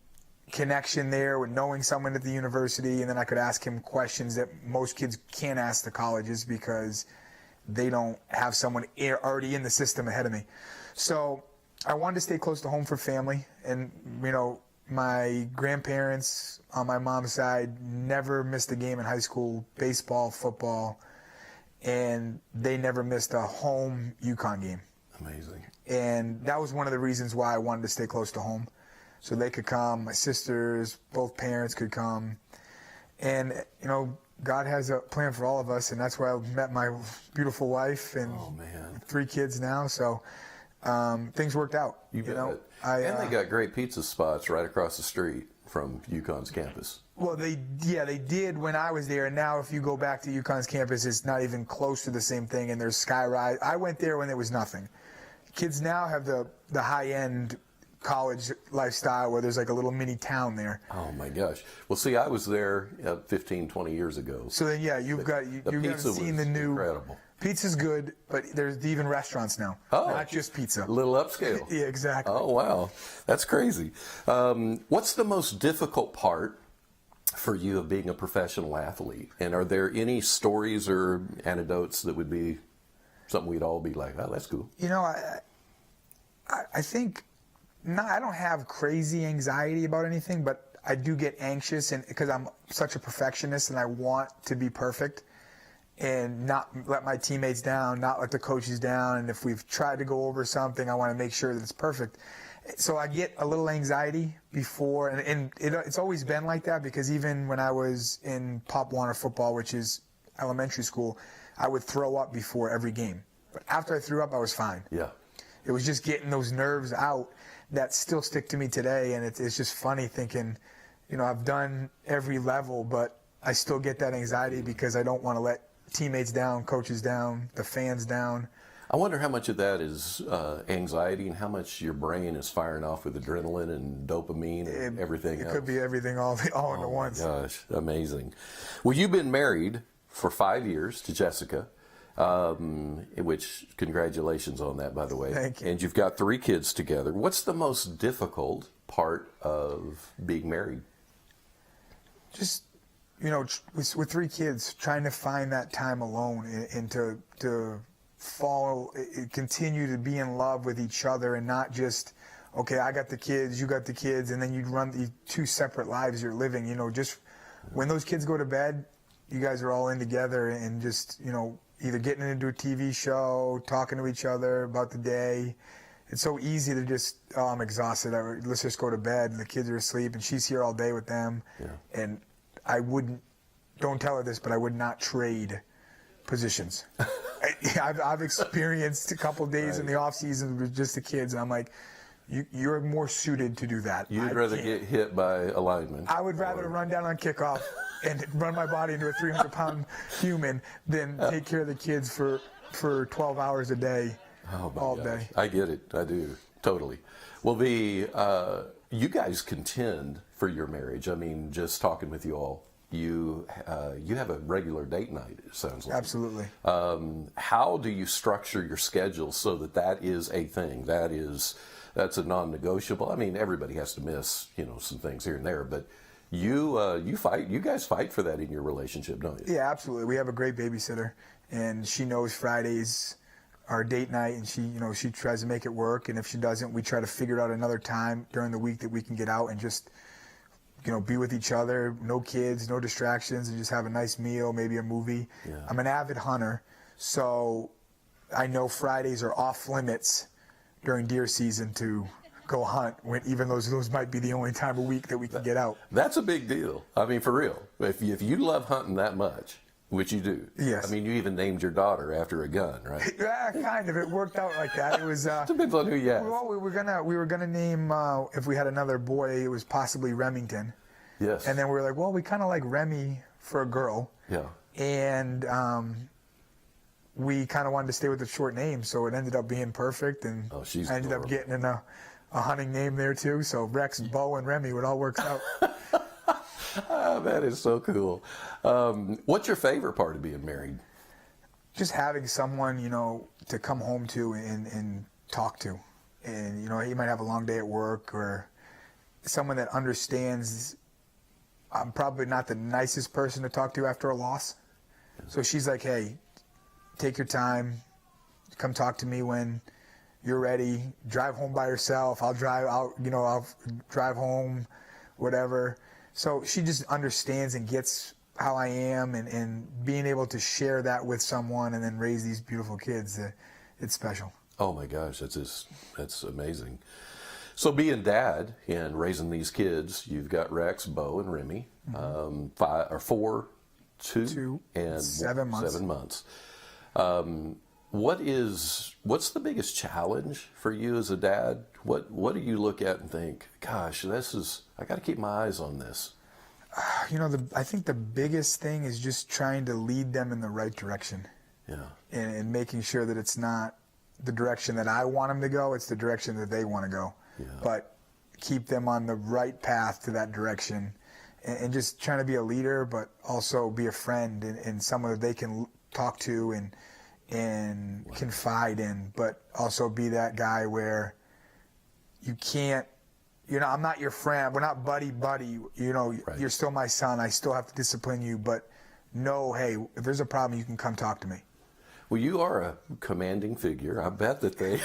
connection there with knowing someone at the university, and then I could ask him questions that most kids can't ask the colleges because they don't have someone already in the system ahead of me. So I wanted to stay close to home for family, and my grandparents on my mom's side never missed a game in high school, baseball, football, and they never missed a home UConn game. Amazing. And that was one of the reasons why I wanted to stay close to home, so they could come. My sisters, both parents could come. And, God has a plan for all of us, and that's where I met my beautiful wife and 3 kids now. So things worked out. You bet. And they got great pizza spots right across the street from UConn's campus. Well, they did when I was there. And now if you go back to UConn's campus, it's not even close to the same thing. And there's Skyrise. I went there when there was nothing. Kids now have the high-end college lifestyle where there's like a little mini town there. Oh my gosh. Well, see, I was there 15, 20 years ago. So then, yeah, you've seen the new. Incredible. Pizza's good, but there's even restaurants now. Oh, not just pizza. A little upscale. Yeah, exactly. Oh, wow. That's crazy. What's the most difficult part for you of being a professional athlete? And are there any stories or anecdotes that would be something we'd all be like, oh, that's cool? I think, I don't have crazy anxiety about anything, but I do get anxious, and because I'm such a perfectionist and I want to be perfect and not let my teammates down, not let the coaches down. And if we've tried to go over something, I want to make sure that it's perfect. So I get a little anxiety before, and it's always been like that, because even when I was in Pop Warner football, which is elementary school, I would throw up before every game. But after I threw up, I was fine. Yeah. It was just getting those nerves out that still stick to me today, and it's just funny thinking, I've done every level, but I still get that anxiety because I don't want to let teammates down, coaches down, the fans down. I wonder how much of that is anxiety and how much your brain is firing off with adrenaline and dopamine and everything else. It could be everything all into once. Oh, my gosh, amazing. Well, you've been married for 5 years to Jessica, which congratulations on that, by the way. Thank you. And you've got 3 kids together. What's the most difficult part of being married? Just, with 3 kids, trying to find that time alone and to continue to be in love with each other, and not just, okay, I got the kids, you got the kids, and then you run the 2 separate lives you're living. Just when those kids go to bed, you guys are all in together, and just, either getting into a TV show, talking to each other about the day. It's so easy to just, I'm exhausted, let's just go to bed, and the kids are asleep, and she's here all day with them. Yeah. And I wouldn't don't tell her this, but I would not trade positions. I've experienced a couple days in the off season with just the kids, and I'm like, you're more suited to do that. You'd rather get hit by a lineman. I would rather run down on kickoff and run my body into a 300-pound human than take care of the kids for 12 hours a day, all day. I get it. I do. Totally. Well, you guys contend for your marriage. I mean, just talking with you all, you have a regular date night, it sounds like. Absolutely. How do you structure your schedule so that is a thing? That's a non-negotiable. I mean, everybody has to miss, some things here and there, but you guys fight for that in your relationship, don't you? Yeah, absolutely. We have a great babysitter, and she knows Fridays our date night, and she tries to make it work, and if she doesn't, we try to figure out another time during the week that we can get out and just be with each other, no kids, no distractions, and just have a nice meal, maybe a movie. Yeah. I'm an avid hunter, so I know Fridays are off limits during deer season to go hunt, even those might be the only time a week that we can get out. That's a big deal. I mean, for real. If you love hunting that much, which you do. Yes. I mean, you even named your daughter after a gun, right? Yeah, kind of. It worked out like that. It was. Depends on who you ask. Well, we were gonna name if we had another boy, it was possibly Remington. Yes. And then we were like, well, we kind of like Remy for a girl. Yeah. And we kind of wanted to stay with the short name, so it ended up being perfect. And she's I ended up getting in a hunting name there too. So Rex, Bo, and Remy, it all works out. That is so cool. What's your favorite part of being married? Just having someone, to come home to and talk to. And, you might have a long day at work, or someone that understands. I'm probably not the nicest person to talk to after a loss. So she's like, hey, take your time. Come talk to me when you're ready. Drive home by yourself. I'll drive home, whatever. So she just understands and gets how I am, and being able to share that with someone and then raise these beautiful kids, it's special. Oh my gosh, that's amazing. So being dad and raising these kids, you've got Rex, Bo, and Remy, 2 and 7 months. 7 months. What's the biggest challenge for you as a dad? What do you look at and think, gosh, I got to keep my eyes on this? I think the biggest thing is just trying to lead them in the right direction. Yeah. And making sure that it's not the direction that I want them to go, it's the direction that they want to go. Yeah. But keep them on the right path to that direction, and just trying to be a leader, but also be a friend and someone that they can talk to and confide in, but also be that guy where you can't, I'm not your friend. We're not buddy. Right. You're still my son. I still have to discipline you, but no, hey, if there's a problem, you can come talk to me. Well, you are a commanding figure. I bet that they,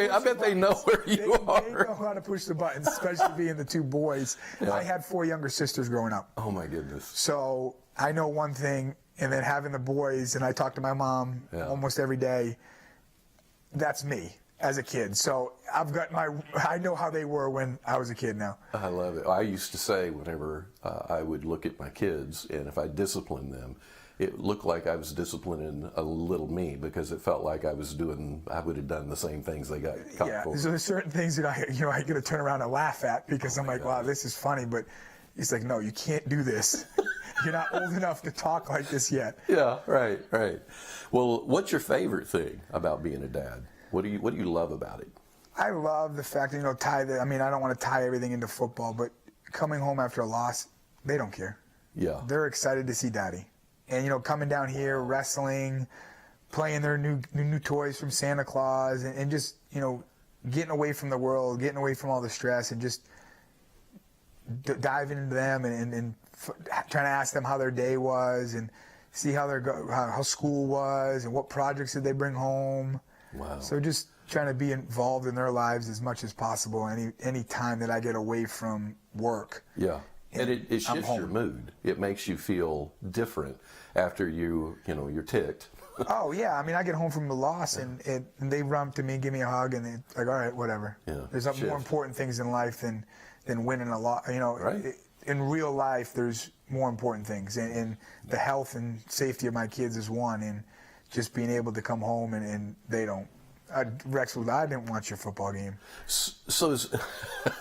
I bet they know where you are. They know how to push the buttons, especially being the two boys. Yeah. I had 4 younger sisters growing up. Oh my goodness. So I know one thing, and then having the boys, and I talk to my mom almost every day. That's me as a kid. So I know how they were when I was a kid now. I love it. I used to say whenever I would look at my kids, and if I disciplined them, it looked like I was disciplining a little me, because it felt like I would have done the same things they got caught for. So there's certain things that I get to turn around and laugh at, because I'm like, wow, this is funny, but it's like, no, you can't do this. You're not old enough to talk like this yet. Yeah, right. Well, what's your favorite thing about being a dad? What do you love about it? I love the fact that, I don't want to tie everything into football, but coming home after a loss, they don't care. Yeah. They're excited to see daddy. And, coming down here, wrestling, playing their new toys from Santa Claus, and just, getting away from the world, getting away from all the stress, and just diving into them and trying to ask them how their day was, and see how school was, and what projects did they bring home. Wow. So just trying to be involved in their lives as much as possible any time that I get away from work. Yeah. And it shifts your mood. It makes you feel different after you're ticked. Oh, yeah. I get home from the loss, and they run up to me, give me a hug, and they're like, all right, whatever. Yeah. There's more important things in life than winning a lot. Right. in real life, there's more important things, and the health and safety of my kids is one, and just being able to come home and they don't. Rex was, I didn't want your football game. So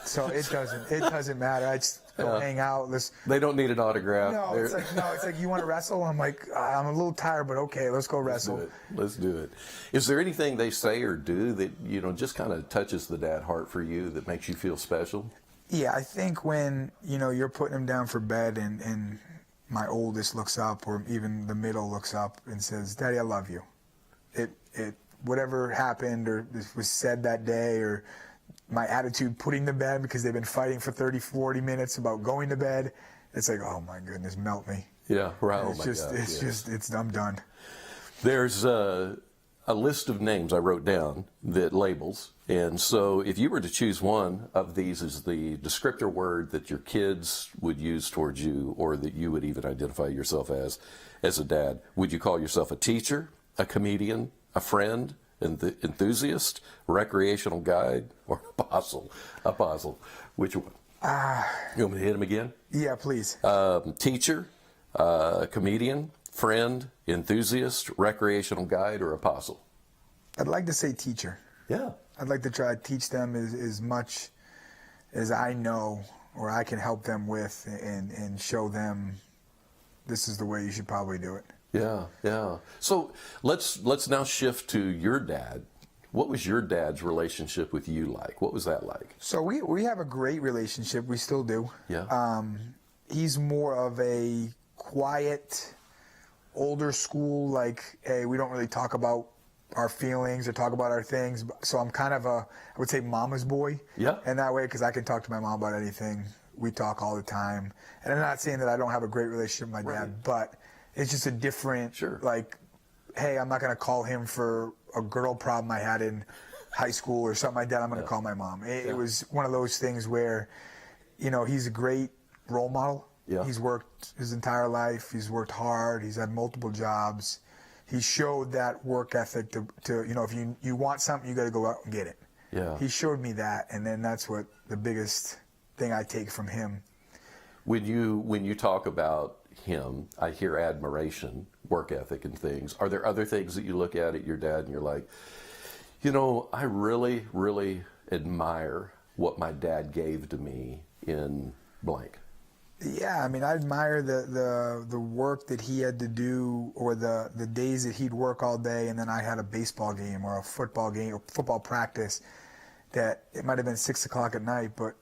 So it doesn't matter. I just go hang out. they don't need an autograph. No, it's like you want to wrestle. I'm like, I'm a little tired, but okay, let's go wrestle. Let's do it. Is there anything they say or do that just kind of touches the dad heart for you that makes you feel special? Yeah, I think when you're putting him down for bed and my oldest looks up, or even the middle looks up and says, "Daddy, I love you." It whatever happened or was said that day, or my attitude putting to bed because they've been fighting for 30, 40 minutes about going to bed, it's like, oh my goodness, melt me. Yeah, right. I'm done. There's a list of names I wrote down that labels, and so if you were to choose one of these as the descriptor word that your kids would use towards you, or that you would even identify yourself as a dad, would you call yourself a teacher, a comedian, a friend, enthusiast, recreational guide, or apostle? Apostle. Which one? You want me to hit him again? Yeah, please. Teacher, comedian, friend, enthusiast, recreational guide, or apostle? I'd like to say teacher. Yeah. I'd like to try to teach them as much as I know or I can help them with, and show them this is the way you should probably do it. Yeah, yeah. So let's now shift to your dad. What was your dad's relationship with you like? What was that like? So we have a great relationship. We still do. Yeah. He's more of a quiet, older school, like, hey, we don't really talk about our feelings or talk about our things. So I'm kind of I would say mama's boy. Yeah. And that way, because I can talk to my mom about anything. We talk all the time. And I'm not saying that I don't have a great relationship with my dad, but it's just a different, like, hey, I'm not going to call him for a girl problem I had in high school or something like that. I'm going to call my mom. It was one of those things where, he's a great role model. Yeah. He's worked his entire life. He's worked hard. He's had multiple jobs. He showed that work ethic to if you want something, you got to go out and get it. Yeah. He showed me that, and then that's what the biggest thing I take from him. When you talk about him, I hear admiration, work ethic, and things. Are there other things that you look at your dad and you're like, I really, really admire what my dad gave to me in blank? Yeah, I mean, I admire the work that he had to do, or the days that he'd work all day, and then I had a baseball game or a football game or football practice that it might have been 6 o'clock at night, but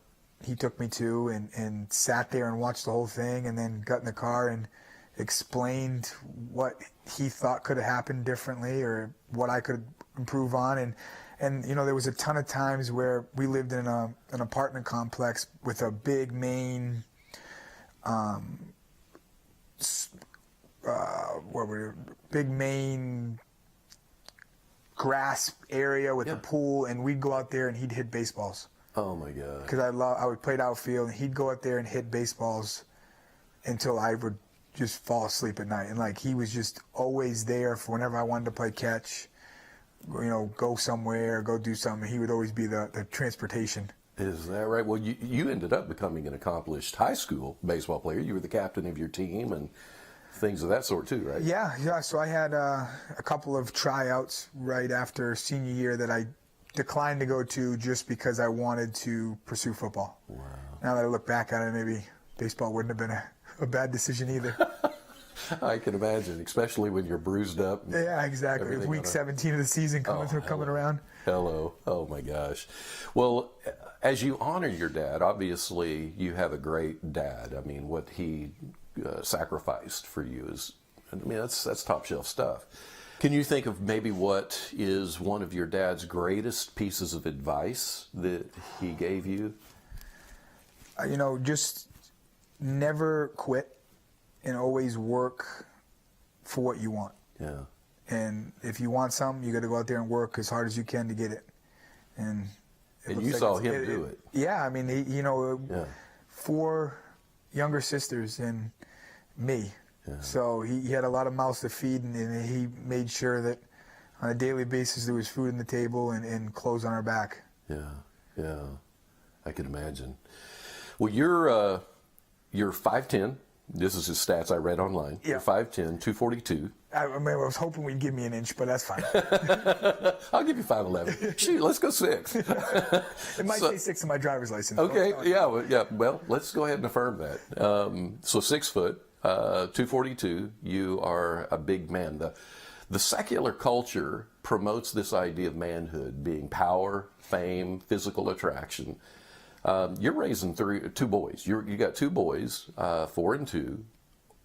he took me to and sat there and watched the whole thing, and then got in the car and explained what he thought could have happened differently or what I could improve on. And there was a ton of times where we lived in an apartment complex with a big main grass area with a pool, and we'd go out there and he'd hit baseballs. Oh my God! Because I would play outfield, and he'd go out there and hit baseballs until I would just fall asleep at night. And like, he was just always there for whenever I wanted to play catch, go somewhere, go do something. He would always be the transportation. Is that right? Well, you ended up becoming an accomplished high school baseball player. You were the captain of your team and things of that sort too, right? Yeah. So I had a couple of tryouts right after senior year that I declined to go to just because I wanted to pursue football. Wow. Now that I look back at it, maybe baseball wouldn't have been a bad decision either. I can imagine, especially when you're bruised up. Yeah, exactly. Week 17 of the season coming around. Hello. Oh my gosh. Well, as you honor your dad, obviously you have a great dad. I mean, what he sacrificed for you that's top shelf stuff. Can you think of maybe what is one of your dad's greatest pieces of advice that he gave you? Just never quit and always work for what you want. Yeah. And if you want something, you got to go out there and work as hard as you can to get it. And you saw him do it. Yeah, I mean, he 4 younger sisters and me. Yeah. So he had a lot of mouths to feed, and he made sure that on a daily basis there was food on the table and clothes on our back. Yeah, I can imagine. Well, you're 5'10". This is his stats I read online. Yeah. You're 5'10", 242. I was hoping we'd give me an inch, but that's fine. I'll give you 5'11". Shoot, let's go 6. It might say 6 on my driver's license. Okay, yeah. Well, let's go ahead and affirm that. So 6 foot, 242. You are a big man. The secular culture promotes this idea of manhood being power, fame, physical attraction. You're raising 2 boys. You got 2 boys, 4 and 2.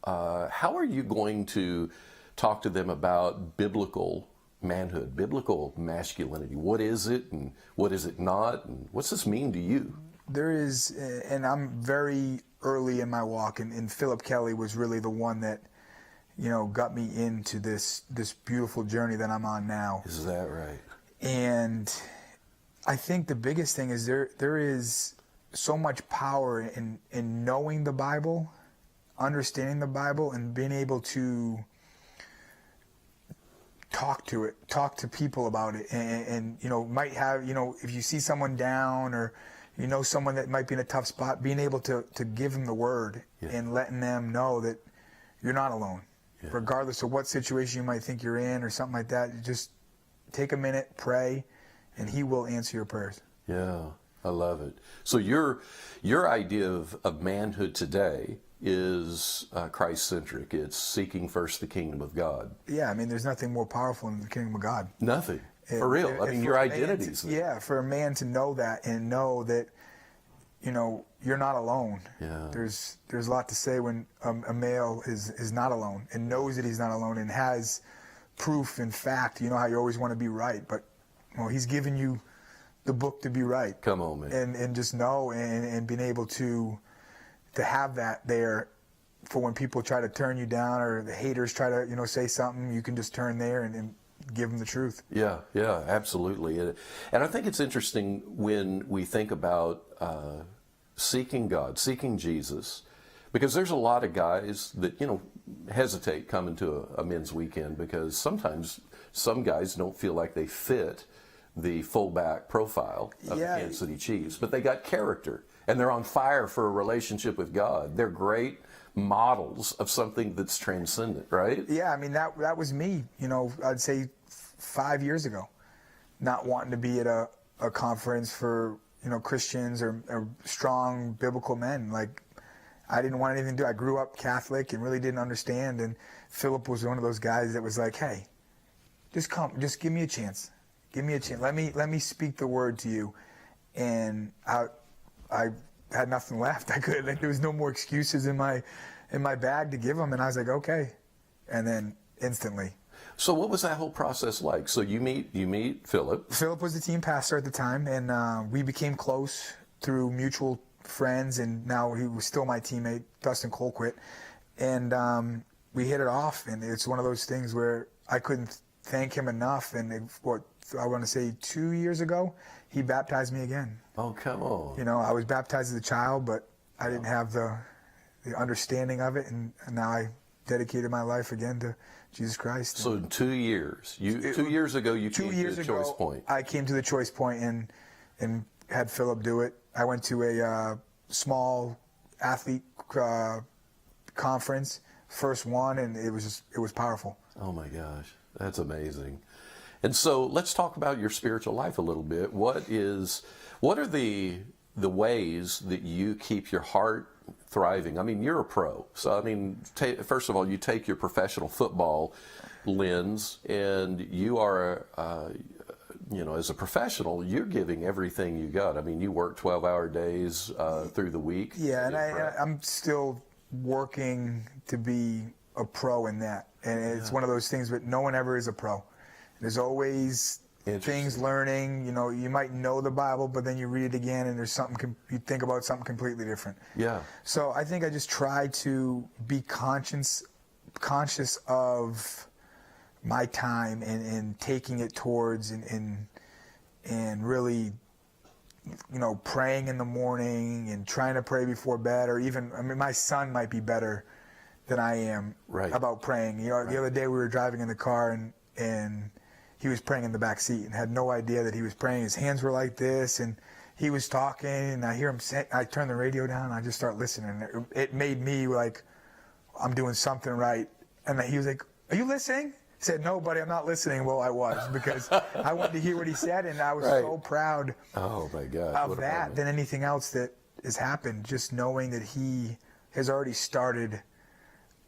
How are you going to talk to them about biblical manhood, biblical masculinity? What is it, and what is it not, and what's this mean to you? There is, and I'm very early in my walk, and Philip Kelly was really the one that, got me into this beautiful journey that I'm on now. Is that right? And I think the biggest thing is there is so much power in knowing the Bible, understanding the Bible, and being able to talk to people about it, and might have, if you see someone down, or someone that might be in a tough spot, being able to give them the word, and letting them know that you're not alone, regardless of what situation you might think you're in or something like that. Just take a minute, pray, and he will answer your prayers. Yeah, I love it. So your idea of manhood today is Christ-centric. It's seeking first the kingdom of God. Yeah, I mean, there's nothing more powerful than the kingdom of God. Nothing. For real. I mean, your identities. Yeah, for a man to know that, and know that, you're not alone. Yeah. There's a lot to say when a male is not alone, and knows that he's not alone, and has proof and fact. You know how you always want to be right, but he's given you the book to be right. Come on, man. And just know, and being able to have that there for when people try to turn you down, or the haters try to say something, you can just turn there and give them the truth. Yeah, absolutely. And I think it's interesting when we think about seeking God, seeking Jesus, because there's a lot of guys that hesitate coming to a men's weekend, because sometimes some guys don't feel like they fit the fullback profile of the Kansas City Chiefs, but they got character, and they're on fire for a relationship with God. They're great models of something that's transcendent, right? Yeah, I mean, that was me, I'd say 5 years ago, not wanting to be at a conference for, Christians or strong biblical men. Like, I didn't want anything to do. I grew up Catholic and really didn't understand, and Philip was one of those guys that was like, hey, just come, just give me a chance. Give me a chance. Let me speak the word to you. And I had nothing left. There was no more excuses in my bag to give him, and I was like, okay. And then instantly. So what was that whole process like? So you meet Philip. Philip was the team pastor at the time, and we became close through mutual friends, and now he was still my teammate, Dustin Colquitt. And we hit it off, and it's one of those things where I couldn't thank him enough. And I want to say 2 years ago, he baptized me again. Oh, come on. I was baptized as a child, but I didn't have the understanding of it, and now I dedicated my life again to Jesus Christ. So in 2 years, 2 years ago, you came to the choice point. I came to the choice point and had Philip do it. I went to a small athlete conference, first one, and it was powerful. Oh my gosh, that's amazing. And so let's talk about your spiritual life a little bit. What are the ways that you keep your heart thriving? I mean, you're a pro. So, I mean, first of all, you take your professional football lens, and you are, as a professional, you're giving everything you got. I mean, you work 12-hour days through the week. Yeah, and I'm still working to be a pro in that. And it's one of those things, but no one ever is a pro. There's always things learning. You might know the Bible, but then you read it again, and there's something you think about something completely different. Yeah. So I think I just try to be conscious of my time and taking it towards and really, praying in the morning and trying to pray before bed, or even, my son might be better than I am about praying. The other day we were driving in the car, and he was praying in the back seat and had no idea that he was praying. His hands were like this, and he was talking, and I hear him say, I turn the radio down, and I just start listening. It made me like, I'm doing something right. And he was like, "Are you listening?" I said, "No, buddy, I'm not listening." Well, I was, because I wanted to hear what he said, and I was so proud Oh my God! of that than anything else that has happened. Just knowing that he has already started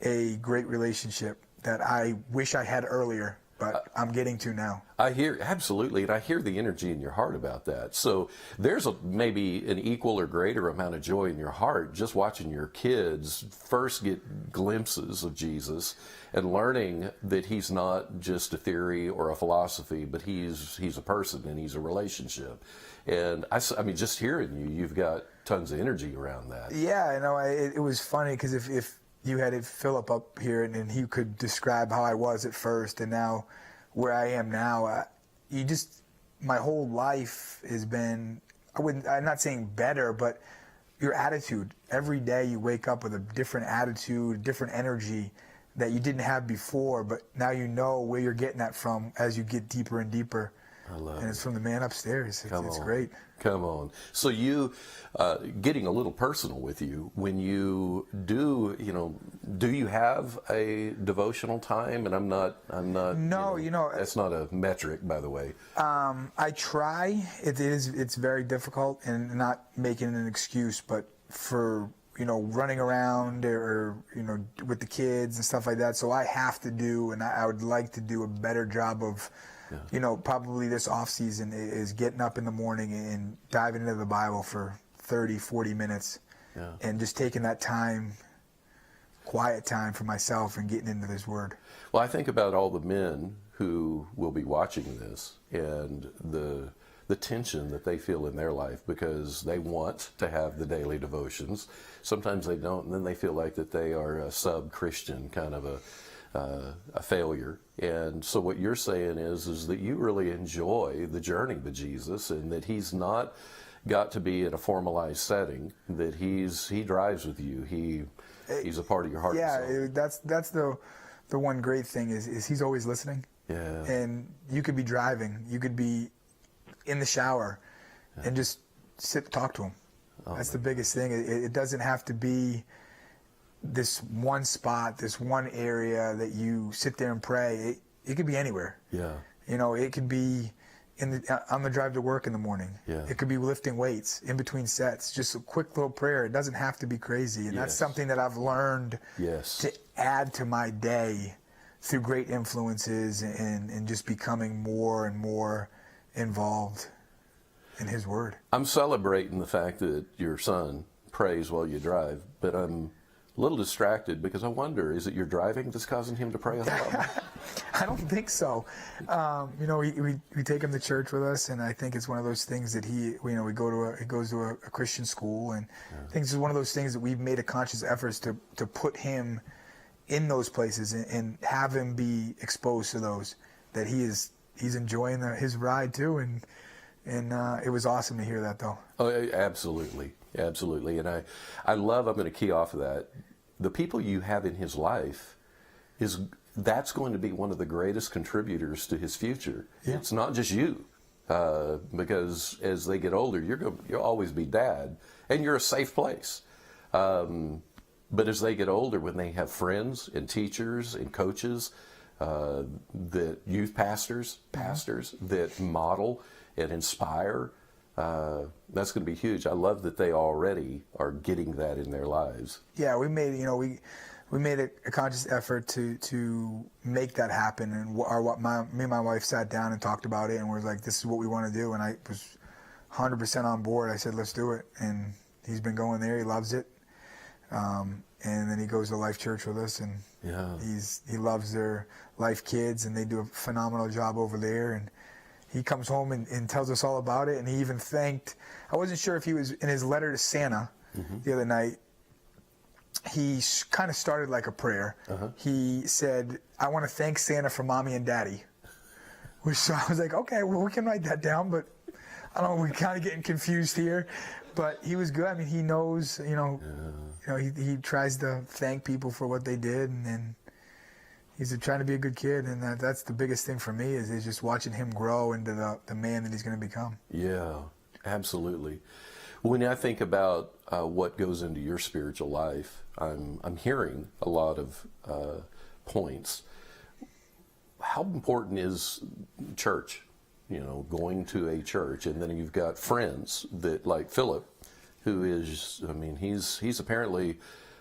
a great relationship that I wish I had earlier, but I'm getting to now. I hear, absolutely, and I hear the energy in your heart about that. So there's maybe an equal or greater amount of joy in your heart just watching your kids first get glimpses of Jesus and learning that he's not just a theory or a philosophy, but he's a person and he's a relationship. And I mean, just hearing you've got tons of energy around that. Yeah, you know, it was funny because if you had Philip up here and he could describe how I was at first and now where I am now, my whole life has been, I'm not saying better, but your attitude. Every day you wake up with a different attitude, different energy that you didn't have before, but now you know where you're getting that from as you get deeper and deeper. I love and it's from the man upstairs. It's great. Come on. So you, getting a little personal with you, when you do, do you have a devotional time? And I'm not. No, that's not a metric, by the way. I try. It's very difficult, and not making an excuse, but for running around or with the kids and stuff like that. So I have to do, and I would like to do a better job of. Yeah. Probably this off season is getting up in the morning and diving into the Bible for 30, 40 minutes and just taking that time, quiet time for myself and getting into this word. Well, I think about all the men who will be watching this and the tension that they feel in their life because they want to have the daily devotions. Sometimes they don't, and then they feel like that they are a sub-Christian, kind of a failure. And so what you're saying is that you really enjoy the journey with Jesus, and that he's not got to be in a formalized setting, that he drives with you. He's a part of your heart. Yeah, that's the one great thing is he's always listening. Yeah. And you could be driving, you could be in the shower and just talk to him. That's the biggest thing. It doesn't have to be this one spot, this one area that you sit there and pray. It could be anywhere. Yeah. It could be on the drive to work in the morning. Yeah. It could be lifting weights in between sets. Just a quick little prayer. It doesn't have to be crazy. And that's something that I've learned to add to my day through great influences and just becoming more and more involved in his word. I'm celebrating the fact that your son prays while you drive, but I'm a little distracted because I wonder, is it your driving that's causing him to pray a lot? I don't think so. We take him to church with us, and I think it's one of those things that he goes to a Christian school, and I think it's one of those things that we've made a conscious effort to put him in those places and have him be exposed to those, that he's enjoying his ride too, and it was awesome to hear that though. Oh, absolutely. Absolutely. And I'm going to key off of that. The people you have in his life, that's going to be one of the greatest contributors to his future. Yeah. It's not just you, because as they get older, you'll always be dad, and you're a safe place. But as they get older, when they have friends and teachers and coaches, that youth pastors that model and inspire, that's going to be huge. I love that they already are getting that in their lives. Yeah, we made we made a conscious effort to make that happen, and me and my wife sat down and talked about it, and we're like, this is what we want to do, and I was 100% on board. I said, let's do it, and he's been going there. He loves it, and then he goes to Life Church with us, and he loves their Life Kids, and they do a phenomenal job over there, and he comes home and tells us all about it, and he even thanked, I wasn't sure if he was in his letter to Santa the other night, he kind of started like a prayer. He said, I want to thank Santa for mommy and daddy. So I was like, okay, well, we can write that down, but I don't know, we're kind of getting confused here. But he was good. I mean, he knows, he tries to thank people for what they did, and he's trying to be a good kid, and that's the biggest thing for me is just watching him grow into the man that he's going to become. Yeah. Absolutely. When I think about what goes into your spiritual life, I'm hearing a lot of points. How important is church? You know, going to a church, and then you've got friends that, like Philip, who is, I mean, he's apparently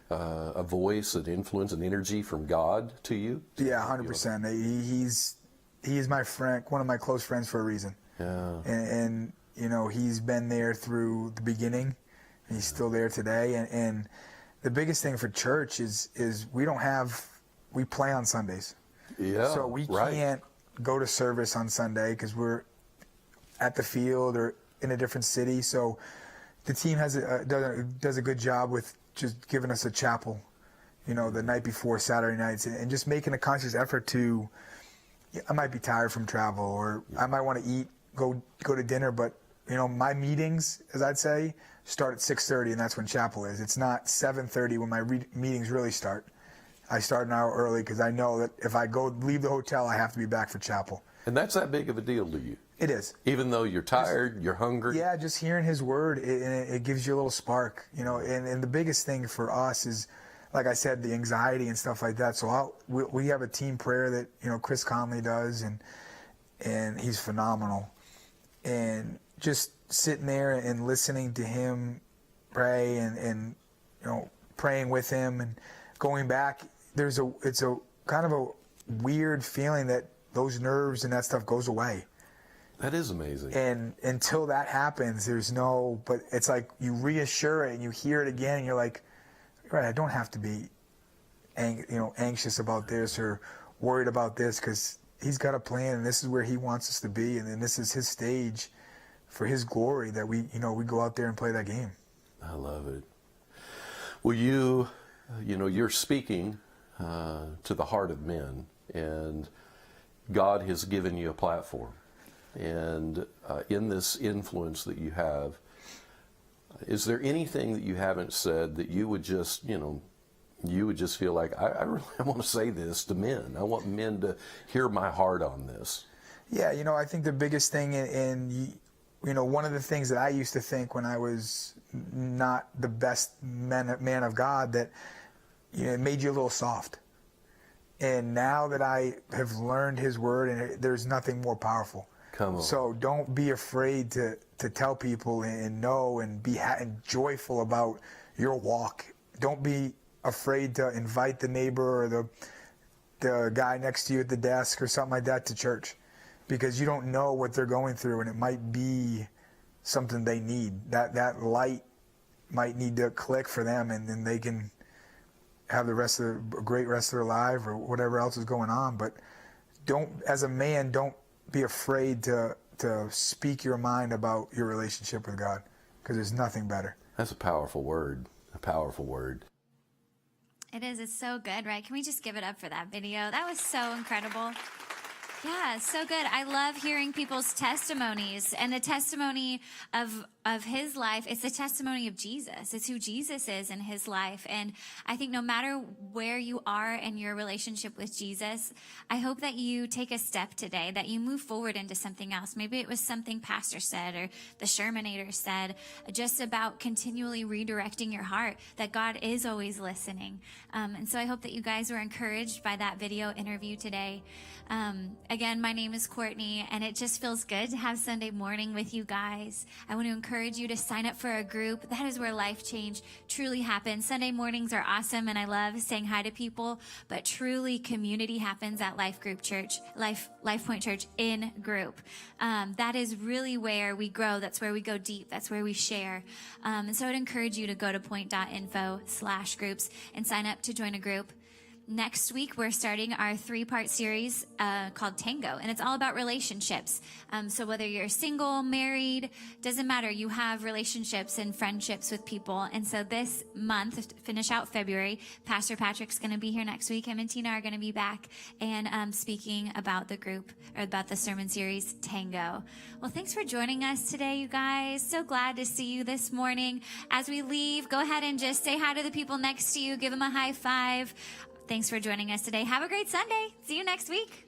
a voice, an influence, an energy from God to you. Yeah, 100%. He's my friend, one of my close friends for a reason. Yeah. And you know, he's been there through the beginning, and he's still there today. And the biggest thing for church is we play on Sundays. Yeah. So we right. can't go to service on Sunday because we're at the field or in a different city. So the team does a good job with just giving us a chapel, you know, the night before Saturday nights, and just making a conscious effort to. I might be tired from travel, or I might want to eat, go to dinner, but you know, my meetings, as I'd say, start at 6:30, and that's when chapel is. It's not 7:30 when my meetings really start. I start an hour early because I know that if I leave the hotel, I have to be back for chapel. And that's that big of a deal to you? It is. Even though you're tired, you're hungry? Yeah, just hearing his word, it gives you a little spark, you know. And the biggest thing for us is, like I said, the anxiety and stuff like that. So we have a team prayer that, you know, Chris Conley does, and he's phenomenal. And just sitting there and listening to him pray and you know, praying with him and going back, it's a kind of a weird feeling that those nerves and that stuff goes away. That is amazing. And until that happens, but it's like you reassure it and you hear it again and you're like, right, I don't have to be anxious about this or worried about this, because he's got a plan and this is where he wants us to be, and then this is his stage for his glory that we go out there and play that game. I love it. Well, you're speaking to the heart of men, and God has given you a platform. And in this influence that you have, is there anything that you haven't said that you would just feel like, I really want to say this to men. I want men to hear my heart on this. Yeah, you know, I think the biggest thing, and one of the things that I used to think when I was not the best man of God, that it made you a little soft. And now that I have learned his word, and there's nothing more powerful. Come on. So don't be afraid to tell people and know and be joyful about your walk. Don't be afraid to invite the neighbor or the guy next to you at the desk or something like that to church, because you don't know what they're going through, and it might be something they need. That light might need to click for them, and then they can have a great rest of their life or whatever else is going on. But as a man, don't be afraid to speak your mind about your relationship with God, because there's nothing better. That's a powerful word. A powerful word. It is. It's so good, right? Can we just give it up for that video? That was so incredible. Yeah, so good. I love hearing people's testimonies, and the testimony of his life. It's the testimony of Jesus. It's who Jesus is in his life. And I think no matter where you are in your relationship with Jesus, I hope that you take a step today, that you move forward into something else. Maybe it was something Pastor said or the Shermanator said, just about continually redirecting your heart, that God is always listening. And so I hope that you guys were encouraged by that video interview today. Again, my name is Courtney, and it just feels good to have Sunday morning with you guys. I want to encourage you to sign up for a group. That is where life change truly happens. Sunday mornings are awesome, and I love saying hi to people, but truly community happens at Life Point Church in group. That is really where we grow. That's where we go deep. That's where we share. And so I'd encourage you to go to point.info/groups and sign up to join a group. Next week, we're starting our 3-part series called Tango, and it's all about relationships. So whether you're single, married, doesn't matter. You have relationships and friendships with people. And so this month, to finish out February, Pastor Patrick's going to be here next week. Him and Tina are going to be back and speaking about the group, or about the sermon series, Tango. Well, thanks for joining us today, you guys. So glad to see you this morning. As we leave, go ahead and just say hi to the people next to you. Give them a high five. Thanks for joining us today. Have a great Sunday. See you next week.